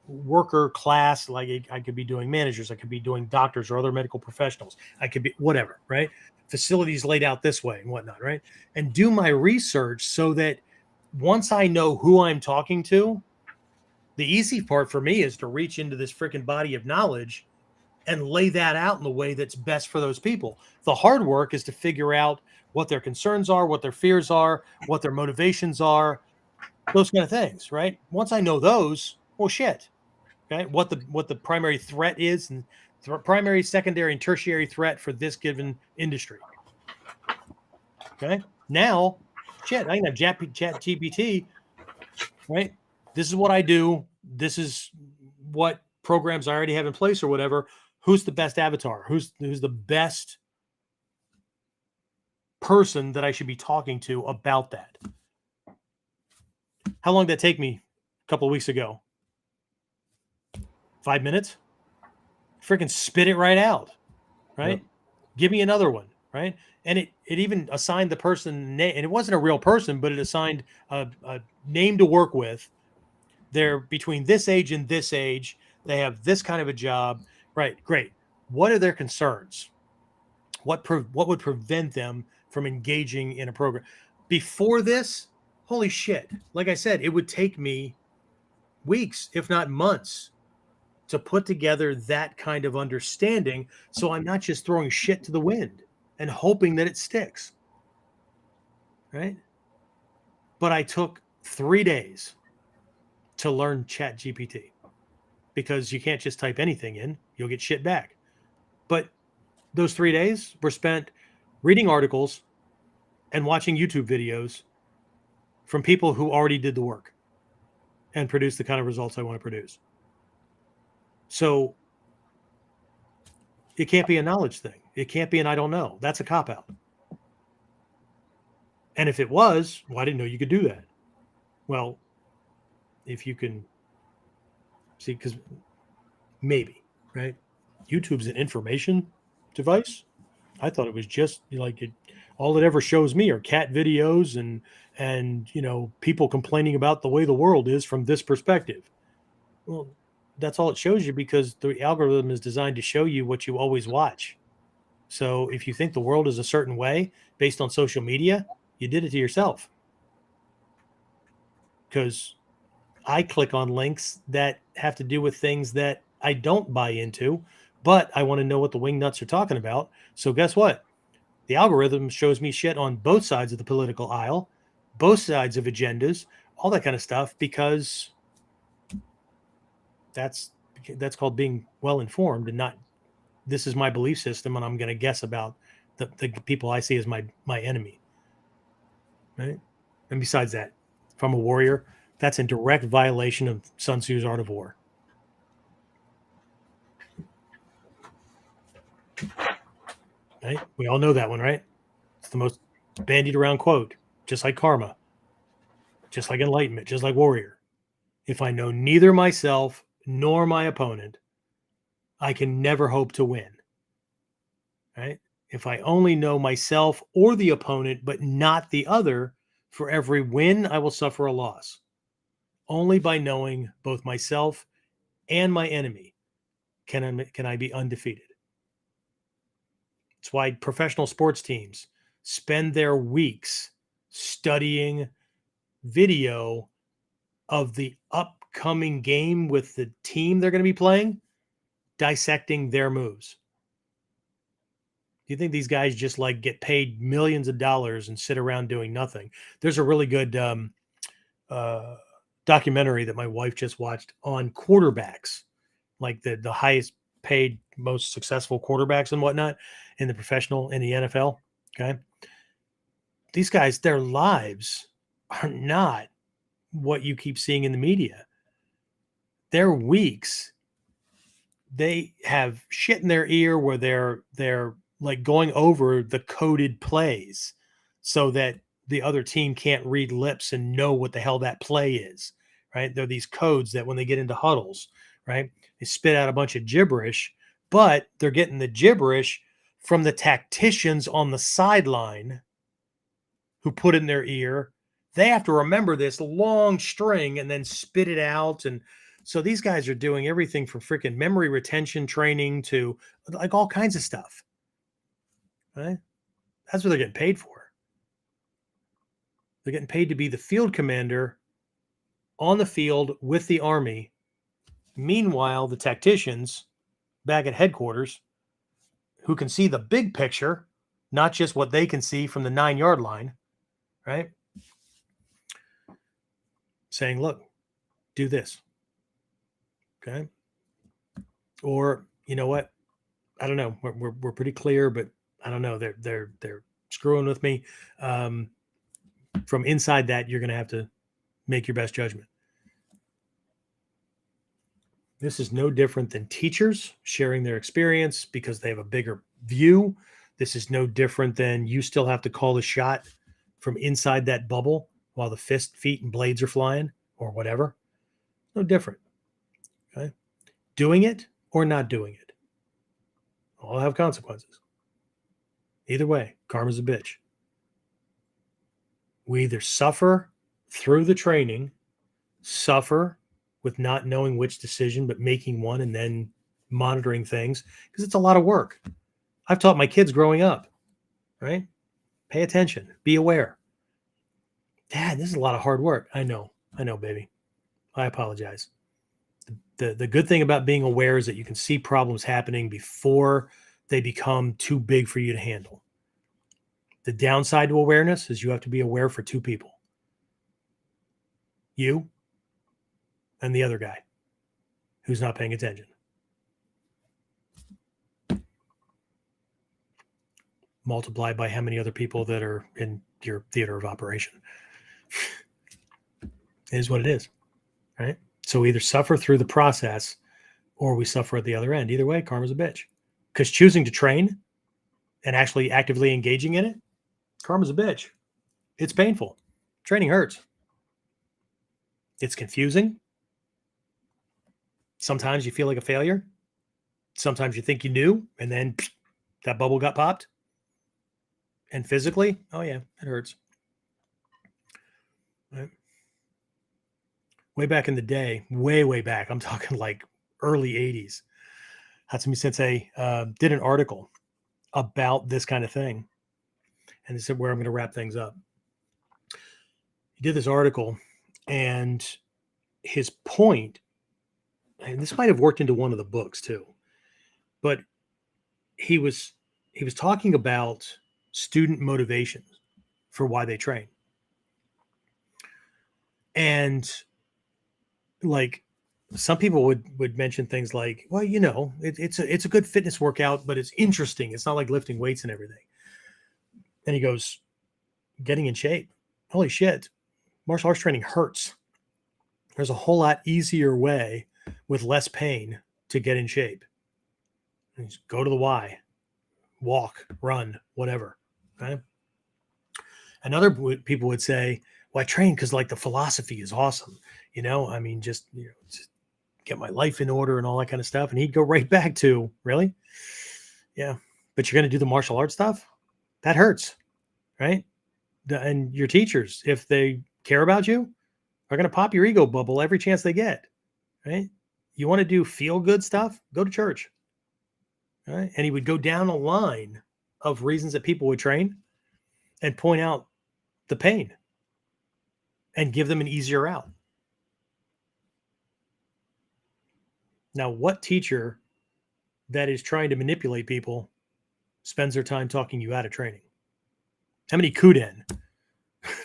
worker class. Like I could be doing managers, I could be doing doctors or other medical professionals. I could be whatever, right? Facilities laid out this way and whatnot, right? And do my research so that once I know who I'm talking to, the easy part for me is to reach into this freaking body of knowledge and lay that out in the way that's best for those people. The hard work is to figure out what their concerns are, what their fears are, what their motivations are, those kind of things, right? Once I know those, well, shit, okay, what the primary threat is, and primary, secondary, and tertiary threat for this given industry. Okay, now, shit, I can have Chat GPT, right? This is what I do. This is what programs I already have in place or whatever. Who's the best avatar? Who's the best person that I should be talking to about that? How long did that take me a couple of weeks ago? 5 minutes? Freaking spit it right out, right? Yep. Give me another one, right? And it even assigned the person name, and it wasn't a real person, but it assigned a name to work with. They're between this age and this age. They have this kind of a job, right? Great. What are their concerns? What would prevent them from engaging in a program? Before this, holy shit. Like I said, it would take me weeks, if not months, to put together that kind of understanding. So I'm not just throwing shit to the wind and hoping that it sticks. Right? But I took 3 days to learn Chat GPT, because you can't just type anything in, you'll get shit back. But those 3 days were spent reading articles and watching YouTube videos from people who already did the work and produced the kind of results I want to produce. So it can't be a knowledge thing. It can't be an I don't know. That's a cop-out. And if it was, well, I didn't know you could do that. Well, if you can see, because maybe, right? YouTube's an information device. I thought it was just like all it ever shows me are cat videos and people complaining about the way the world is from this perspective. Well, that's all it shows you, because the algorithm is designed to show you what you always watch. So if you think the world is a certain way based on social media, you did it to yourself. Because I click on links that have to do with things that I don't buy into, but I want to know what the wingnuts are talking about. So guess what? The algorithm shows me shit on both sides of the political aisle, both sides of agendas, all that kind of stuff, because that's called being well informed, and not, this is my belief system and I'm going to guess about the people I see as my enemy, right? And besides that, if I'm a warrior, that's in direct violation of Sun Tzu's Art of War. Right? We all know that one, right? It's the most bandied around quote, just like karma, just like enlightenment, just like warrior. If I know neither myself nor my opponent, I can never hope to win. Right? If I only know myself or the opponent, but not the other, for every win, I will suffer a loss. Only by knowing both myself and my enemy can I be undefeated. It's why professional sports teams spend their weeks studying video of the upcoming game with the team they're going to be playing, dissecting their moves. Do you think these guys just like get paid millions of dollars and sit around doing nothing? There's a really good documentary that my wife just watched on quarterbacks, like the highest paid, most successful quarterbacks and whatnot in the NFL. Okay. These guys, their lives are not what you keep seeing in the media. Their weeks, they have shit in their ear where they're like going over the coded plays so that the other team can't read lips and know what the hell that play is, right? There are these codes that when they get into huddles, right, they spit out a bunch of gibberish, but they're getting the gibberish from the tacticians on the sideline who put it in their ear. They have to remember this long string and then spit it out. And so these guys are doing everything from freaking memory retention training to like all kinds of stuff. Right? That's what they're getting paid for. They're getting paid to be the field commander on the field with the army. Meanwhile, the tacticians back at headquarters, who can see the big picture, not just what they can see from the 9-yard line, right? Saying, look, do this. Okay. Or, you know what? I don't know. We're pretty clear, but I don't know. They're screwing with me. From inside that, you're going to have to make your best judgment. This is no different than teachers sharing their experience because they have a bigger view. This is no different than you still have to call the shot from inside that bubble while the feet and blades are flying or whatever. No different. Okay. Doing it or not doing it all have consequences. Either way, karma's a bitch. We either suffer through the training, suffer with not knowing which decision, but making one and then monitoring things, because it's a lot of work. I've taught my kids growing up, right? Pay attention, be aware. Dad, this is a lot of hard work. I know, baby. I apologize. The good thing about being aware is that you can see problems happening before they become too big for you to handle. The downside to awareness is you have to be aware for two people. You and the other guy who's not paying attention. Multiply by how many other people that are in your theater of operation. It is what it is, right? So we either suffer through the process or we suffer at the other end. Either way, karma's a bitch. Because choosing to train and actually actively engaging in it, karma's a bitch. It's painful. Training hurts. It's confusing. Sometimes you feel like a failure. Sometimes you think you knew, and then that bubble got popped. And physically, oh yeah, it hurts. Right? Way back in the day, way back, I'm talking like early 80s, Hatsumi Sensei did an article about this kind of thing. And this is where I'm going to wrap things up. He did this article, and his point, and this might have worked into one of the books too, but he was talking about student motivation for why they train. And like some people would mention things like, well, you know, it's a good fitness workout, but it's interesting. It's not like lifting weights and everything. And he goes, getting in shape. Holy shit. Martial arts training hurts. There's a whole lot easier way with less pain to get in shape. And just go to the Y, walk, run, whatever. Okay. And other people would say, well, I train because like the philosophy is awesome. You know, I mean, just get my life in order and all that kind of stuff. And he'd go right back to, really? Yeah. But you're going to do the martial arts stuff? That hurts, right? And your teachers, if they care about you, are going to pop your ego bubble every chance they get, right? You want to do feel good stuff? Go to church, right? And he would go down a line of reasons that people would train and point out the pain and give them an easier out. Now, what teacher that is trying to manipulate people spends their time talking you out of training? How many KUDEN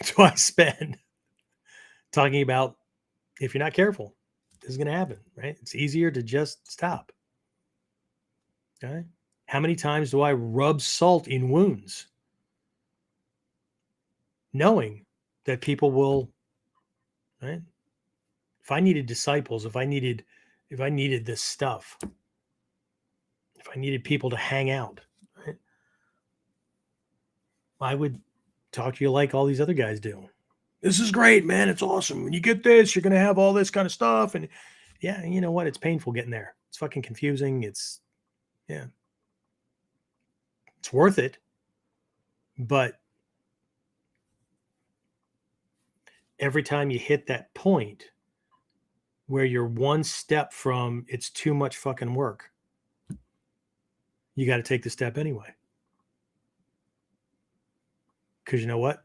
do I spend talking about, if you're not careful, this is going to happen, right? It's easier to just stop. Okay. How many times do I rub salt in wounds, knowing that people will, right? If I needed disciples, if I needed this stuff, if I needed people to hang out, right, I would talk to you like all these other guys do. This is great, man. It's awesome. When you get this, you're going to have all this kind of stuff. And yeah, you know what? It's painful getting there. It's fucking confusing. It's worth it. But every time you hit that point where you're one step from it's too much fucking work, you got to take the step anyway. Because you know what?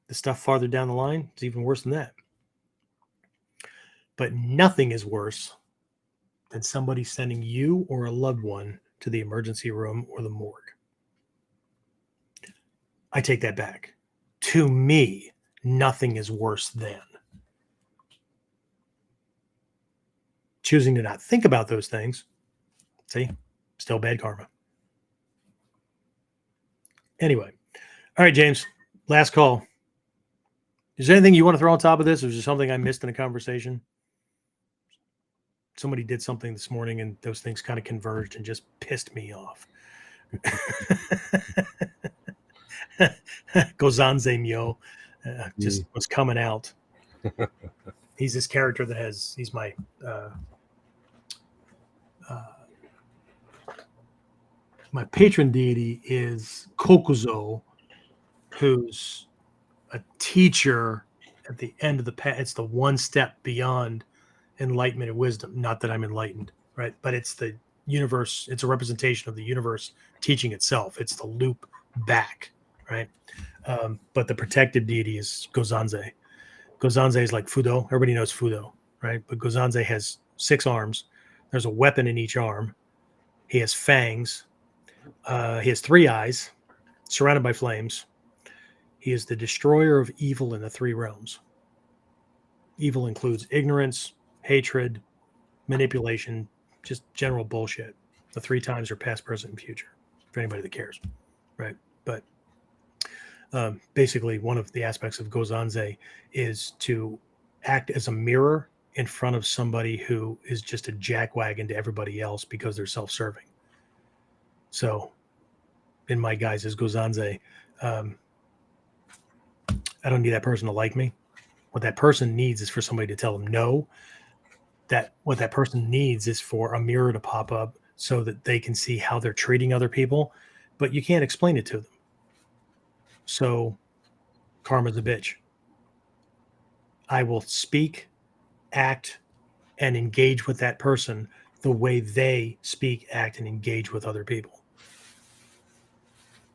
The stuff farther down the line is even worse than that. But nothing is worse than somebody sending you or a loved one to the emergency room or the morgue. I take that back. To me, nothing is worse than choosing to not think about those things. See, still bad karma. Anyway, all right, James, last call. Is there anything you want to throw on top of this, or is there something I missed in a conversation? Somebody did something this morning, and those things kind of converged and just pissed me off. Gozanze Myo just was coming out. He's this character that he's my my patron deity is Kokuzo, who's a teacher at the end of the path. It's the one step beyond enlightenment and wisdom. Not that I'm enlightened, right? But it's the universe. It's a representation of the universe teaching itself. It's the loop back, right? But the protective deity is Gozanze. Gozanze is like Fudo. Everybody knows Fudo, right? But Gozanze has 6 arms. There's a weapon in each arm. He has fangs. He has 3 eyes, surrounded by flames. He is the destroyer of evil in the 3 realms. Evil includes ignorance, hatred, manipulation, just general bullshit. The 3 times are past, present, and future, for anybody that cares, right? But basically, one of the aspects of Gozanze is to act as a mirror in front of somebody who is just a jackwagon to everybody else because they're self-serving. So, in my guise as Gozanze, I don't need that person to like me. What that person needs is for somebody to tell them no. That what that person needs is for a mirror to pop up so that they can see how they're treating other people, but you can't explain it to them. So karma's a bitch. I will speak, act, and engage with that person the way they speak, act, and engage with other people.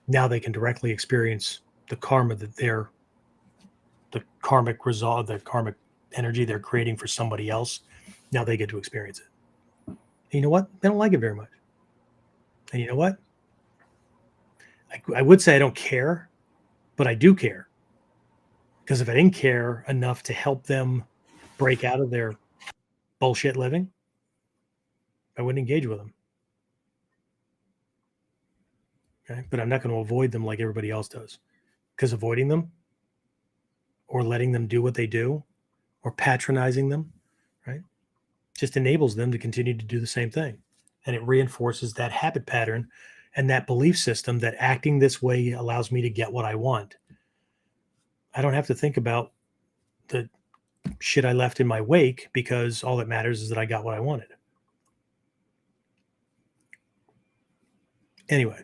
Now they can directly experience the karma that the karmic result, the karmic energy they're creating for somebody else. Now they get to experience it. And you know what? They don't like it very much. And you know what? I would say I don't care, but I do care. Because if I didn't care enough to help them break out of their bullshit living, I wouldn't engage with them. Okay. But I'm not going to avoid them like everybody else does. Because avoiding them or letting them do what they do or patronizing them, right, just enables them to continue to do the same thing. And it reinforces that habit pattern and that belief system that acting this way allows me to get what I want. I don't have to think about the shit I left in my wake because all that matters is that I got what I wanted. Anyway.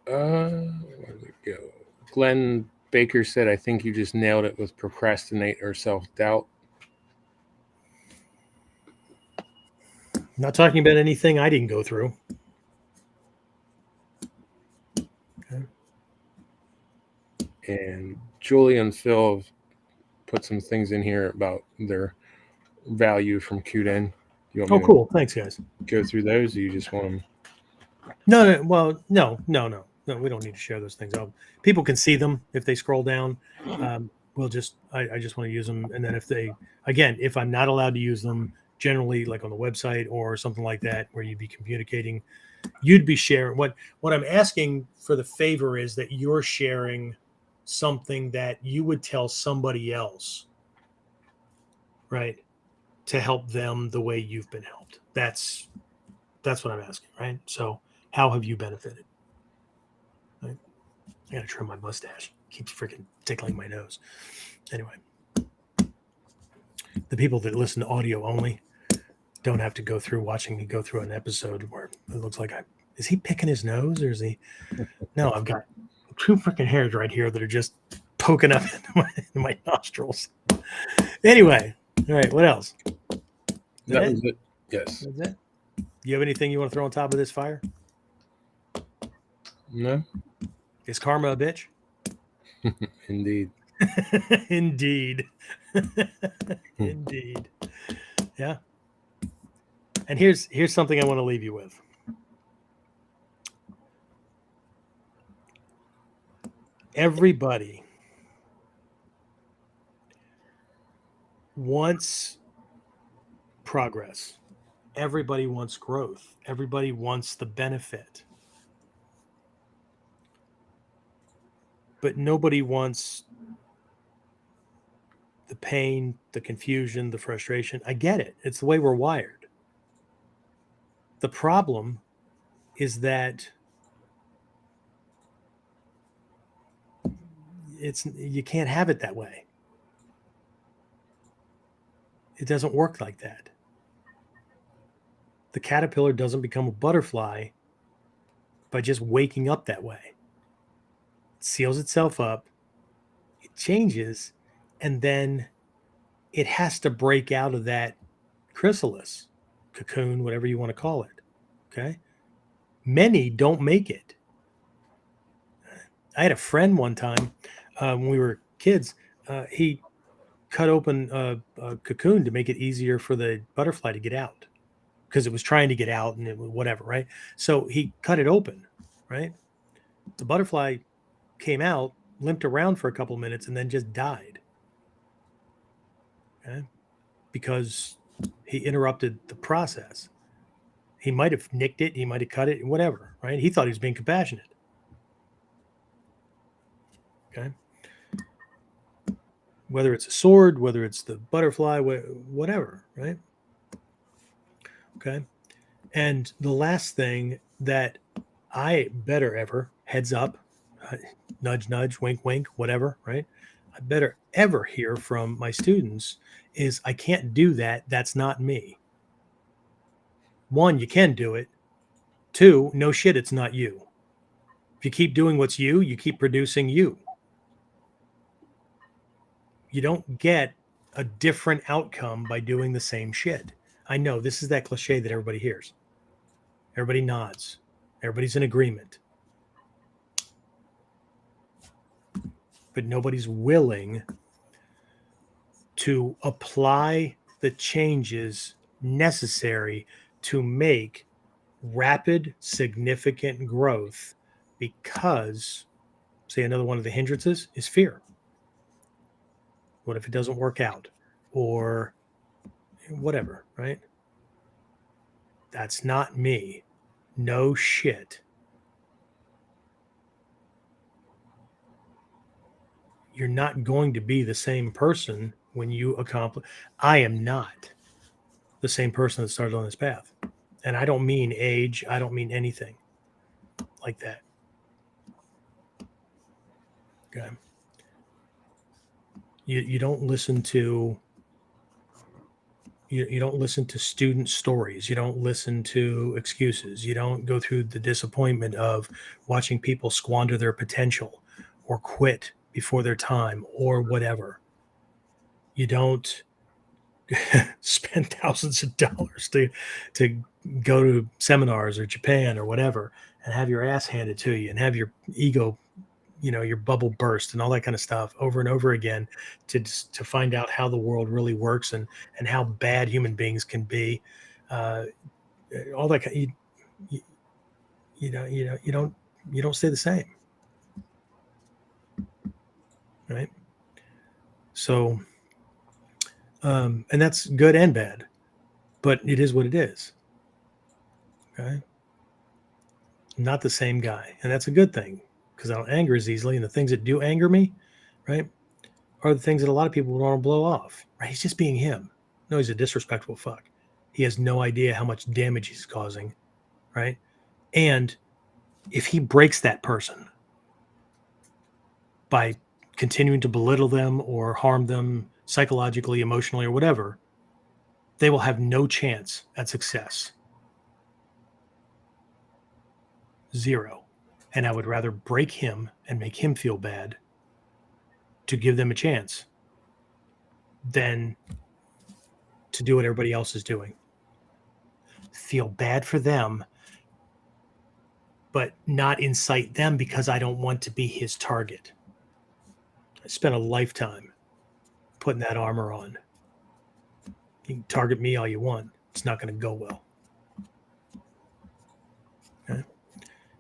Where did it go? Glenn Baker said, I think you just nailed it with procrastinate or self-doubt. Not talking about anything I didn't go through. Okay. And Julie and Phil have put some things in here about their value from KUDEN. You want me to Cool. Thanks, guys. go through those, or you just want them? No. Well, no. We don't need to share those things. People can see them if they scroll down. I just want to use them. And then if I'm not allowed to use them, generally like on the website or something like that, where you'd be communicating, you'd be sharing. What I'm asking for the favor is that you're sharing something that you would tell somebody else, right, to help them the way you've been helped. That's what I'm asking, right? So how have you benefited? Right? I gotta trim my mustache. It keeps freaking tickling my nose. Anyway, the people that listen to audio only don't have to go through watching me go through an episode where it looks like is he picking his nose or is he? No, I've got two freaking hairs right here that are just poking up into my nostrils. Anyway, all right, what else? That was it. Yes. That's it. You have anything you want to throw on top of this fire? No. Is karma a bitch? Indeed. Indeed. Indeed. Yeah. And here's something I want to leave you with. Everybody wants progress. Everybody wants growth. Everybody wants the benefit. But nobody wants the pain, the confusion, the frustration. I get it. It's the way we're wired. The problem is that you can't have it that way. It doesn't work like that. The caterpillar doesn't become a butterfly by just waking up that way. It seals itself up, it changes, and then it has to break out of that chrysalis, cocoon, whatever you want to call it. Okay? Many don't make it. I had a friend one time when we were kids. He cut open a cocoon to make it easier for the butterfly to get out because it was trying to get out and it was whatever, right? So he cut it open, right? The butterfly came out, limped around for a couple of minutes, and then just died. Okay? Because he interrupted the process. He might have nicked it, he might have cut it, whatever, right? He thought he was being compassionate. Okay. Whether it's a sword, whether it's the butterfly, whatever, right? Okay. And the last thing that I better ever, heads up, nudge, nudge, wink, wink, whatever, right? I better ever hear from my students is I can't do that. That's not me. One, you can do it. 2, no shit, it's not you. If you keep doing what's you keep producing you. You don't get a different outcome by doing the same shit. I know this is that cliche that everybody hears. Everybody nods. Everybody's in agreement. But nobody's willing to apply the changes necessary to make rapid, significant growth, because, say, another one of the hindrances is fear. What if it doesn't work out? Or whatever, right? That's not me. No shit. You're not going to be the same person when you accomplish. I am not the same person that started on this path. And I don't mean age. I don't mean anything like that. Okay. You don't listen to you don't listen to student stories. You don't listen to excuses. You don't go through the disappointment of watching people squander their potential or quit before their time or whatever. You don't spend thousands of dollars to go to seminars or Japan or whatever and have your ass handed to you and have your ego, your bubble burst and all that kind of stuff over and over again to find out how the world really works and how bad human beings can be. All that kind. You don't stay the same, right? So, and that's good and bad, but it is what it is. Okay. Not the same guy. And that's a good thing because I don't anger as easily. And the things that do anger me, right, are the things that a lot of people would want to blow off, right? He's just being him. No, he's a disrespectful fuck. He has no idea how much damage he's causing, right? And if he breaks that person by continuing to belittle them or harm them psychologically, emotionally, or whatever, they will have no chance at success. 0. And I would rather break him and make him feel bad to give them a chance than to do what everybody else is doing. Feel bad for them, but not incite them because I don't want to be his target. I spent a lifetime putting that armor on. You can target me all you want. It's not going to go well. Okay?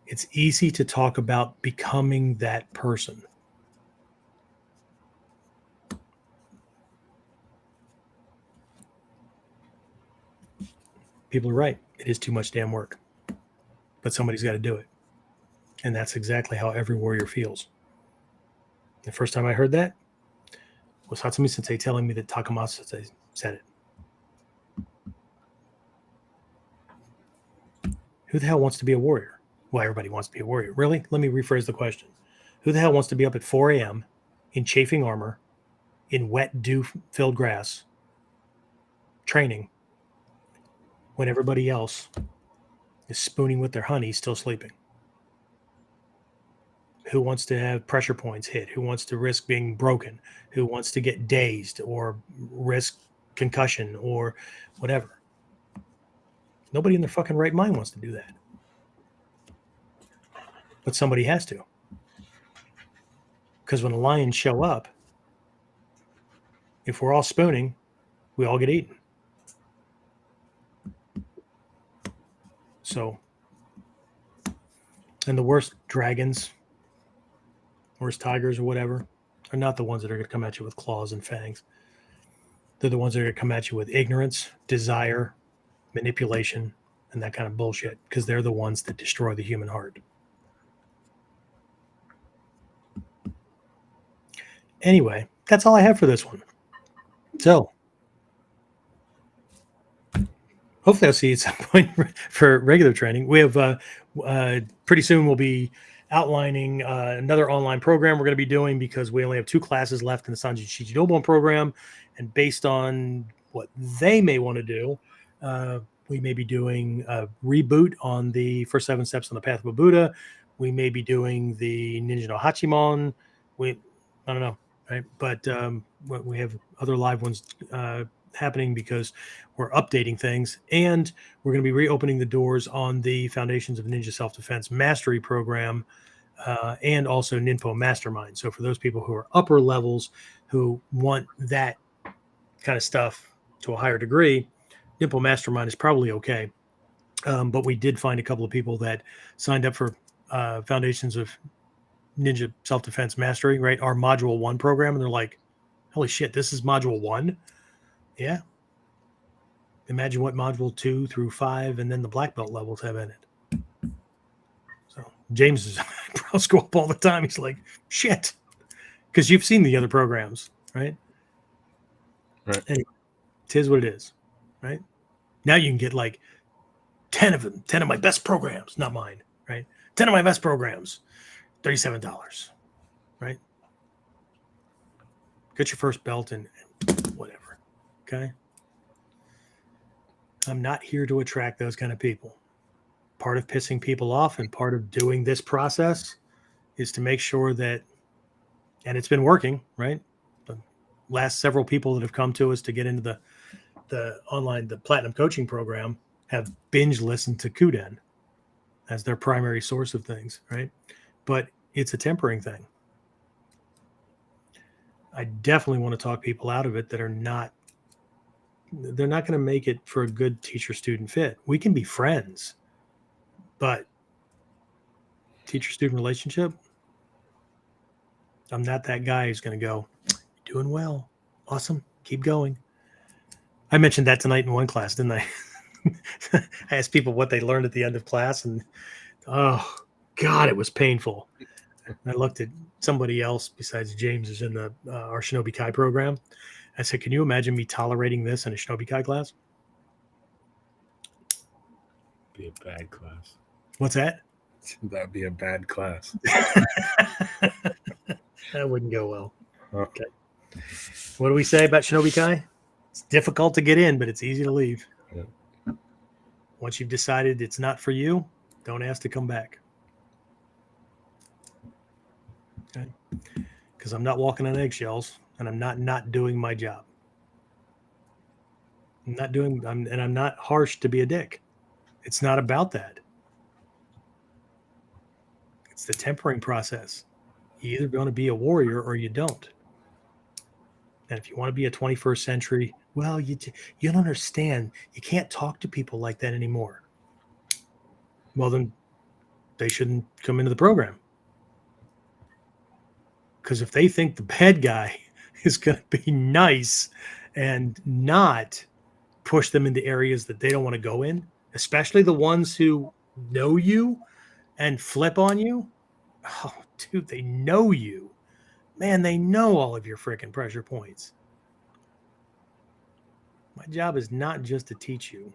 It's easy to talk about becoming that person. People are right. It is too much damn work. But somebody's got to do it. And that's exactly how every warrior feels. The first time I heard that was Hatsumi Sensei telling me that Takamatsu Sensei said it. Who the hell wants to be a warrior? Well, everybody wants to be a warrior. Really? Let me rephrase the question. Who the hell wants to be up at 4 a.m. in chafing armor, in wet, dew-filled grass, training, when everybody else is spooning with their honey, still sleeping? Who wants to have pressure points hit? Who wants to risk being broken? Who wants to get dazed or risk concussion or whatever? Nobody in their fucking right mind wants to do that. But somebody has to. Because when the lions show up, if we're all spooning, we all get eaten. So, and the worst dragons, worst tigers or whatever, are not the ones that are going to come at you with claws and fangs. They're the ones that are going to come at you with ignorance, desire, manipulation, and that kind of bullshit, because they're the ones that destroy the human heart. Anyway, that's all I have for this one. So, hopefully I'll see you at some point for regular training. We have, pretty soon we'll be outlining another online program we're going to be doing, because we only have 2 classes left in the Sanji Shichi Dobon program. And based on what they may want to do, We may be doing a reboot on the first 7 steps on the path of a Buddha. We may be doing the Ninja no Hachimon. I don't know, right? But we have other live ones happening because we're updating things, and we're going to be reopening the doors on the Foundations of Ninja Self-Defense Mastery Program, and also Ninpo Mastermind. So for those people who are upper levels who want that kind of stuff to a higher degree, Ninpo Mastermind is probably okay. But we did find a couple of people that signed up for Foundations of Ninja Self-Defense Mastery, right? Our Module 1 program. And they're like, holy shit, this is Module 1? Yeah. Imagine what Module 2 through 5 and then the black belt levels have in it. So James' brows go up all the time. He's like, shit. Because you've seen the other programs, right? Right. Anyway, tis what it is, right? Now you can get like 10 of them, 10 of my best programs, not mine, right? 10 of my best programs, $37, right? Get your first belt and whatever, okay? I'm not here to attract those kind of people. Part of pissing people off and part of doing this process is to make sure that, and it's been working, right? The last several people that have come to us to get into the online, the Platinum Coaching Program have binge listened to KUDEN as their primary source of things, right? But it's a tempering thing. I definitely want to talk people out of it that are not, they're not going to make it for a good teacher-student fit. We can be friends, but teacher-student relationship, I'm not that guy who's going to go, doing well, awesome, keep going. I mentioned that tonight in one class, didn't I? I asked people what they learned at the end of class, and oh God, it was painful. And I looked at somebody else besides James who's in the our Shinobi Kai program. I said, can you imagine me tolerating this in a Shinobi Kai class? Be a bad class. What's that? That'd be a bad class. That wouldn't go well. Okay. What do we say about Shinobi Kai? It's difficult to get in, but it's easy to leave. Yeah. Once you've decided it's not for you, don't ask to come back. Okay? Because I'm not walking on eggshells, and I'm not doing my job. I'm not harsh to be a dick. It's not about that. It's the tempering process. You're either going to be a warrior or you don't. And if you want to be a 21st century, well, you don't understand. You can't talk to people like that anymore. Well, then they shouldn't come into the program. Because if they think the bad guy is going to be nice and not push them into areas that they don't want to go in, especially the ones who know you and flip on you, oh, dude, they know you. Man, they know all of your freaking pressure points. My job is not just to teach you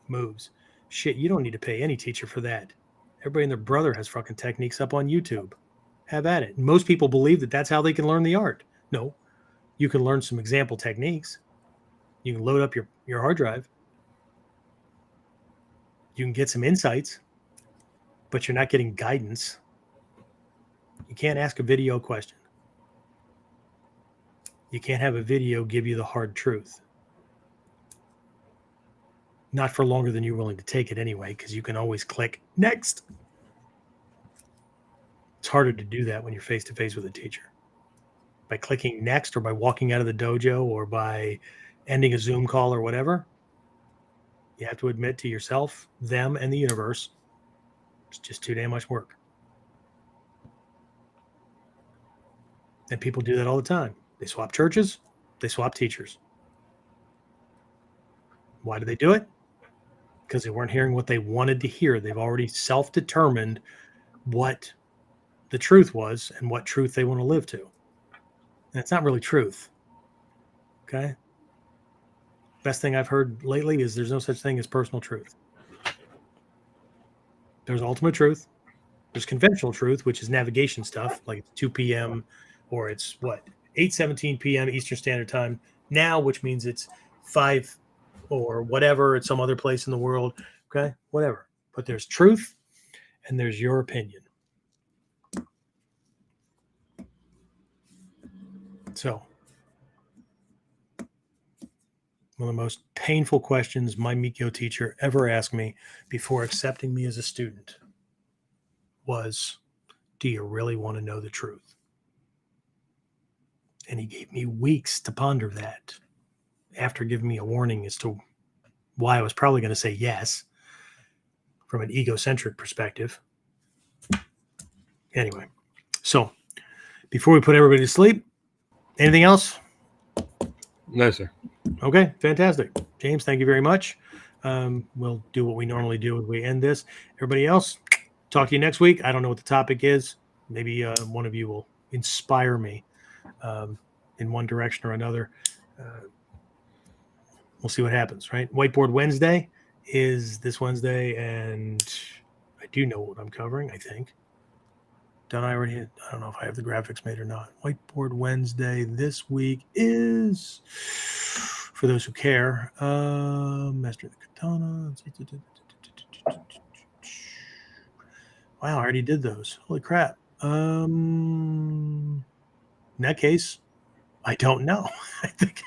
moves. Shit, you don't need to pay any teacher for that. Everybody and their brother has fucking techniques up on YouTube. Have at it. Most people believe that that's how they can learn the art. No, you can learn some example techniques. You can load up your hard drive. You can get some insights, but you're not getting guidance. You can't ask a video question. You can't have a video give you the hard truth. Not for longer than you're willing to take it anyway, because you can always click next. It's harder to do that when you're face-to-face with a teacher. By clicking next, or by walking out of the dojo, or by ending a Zoom call or whatever, you have to admit to yourself, them, and the universe, it's just too damn much work. And people do that all the time. They swap churches, they swap teachers. Why do they do it? Because they weren't hearing what they wanted to hear. They've already self-determined what the truth was and what truth they want to live to. And it's not really truth. Okay? Best thing I've heard lately is there's no such thing as personal truth. There's ultimate truth. There's conventional truth, which is navigation stuff, like it's 2 p.m. or it's 8:17 p.m. Eastern Standard Time now, which means it's 5 or whatever at some other place in the world. Okay, whatever. But there's truth and there's your opinion. So, one of the most painful questions my Mikyo teacher ever asked me before accepting me as a student was, do you really want to know the truth? And he gave me weeks to ponder that after giving me a warning as to why I was probably going to say yes from an egocentric perspective. Anyway, so before we put everybody to sleep, anything else? No, sir. Okay, fantastic. James, thank you very much. We'll do what we normally do when we end this. Everybody else, talk to you next week. I don't know what the topic is. Maybe one of you will inspire me in one direction or another. We'll see what happens, right? Whiteboard Wednesday is this Wednesday, and I do know what I'm covering, I think. Don't I already? I don't know if I have the graphics made or not. Whiteboard Wednesday this week is, for those who care, Master of the Katana. Wow, I already did those. Holy crap. In that case, I don't know. I think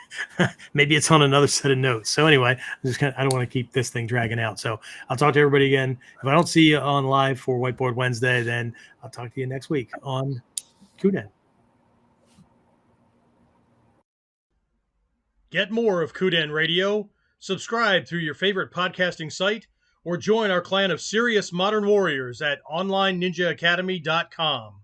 maybe it's on another set of notes. So anyway, I don't want to keep this thing dragging out. So I'll talk to everybody again. If I don't see you on live for Whiteboard Wednesday, then I'll talk to you next week on KUDEN. Get more of KUDEN Radio, subscribe through your favorite podcasting site, or join our clan of serious modern warriors at onlineninjaacademy.com.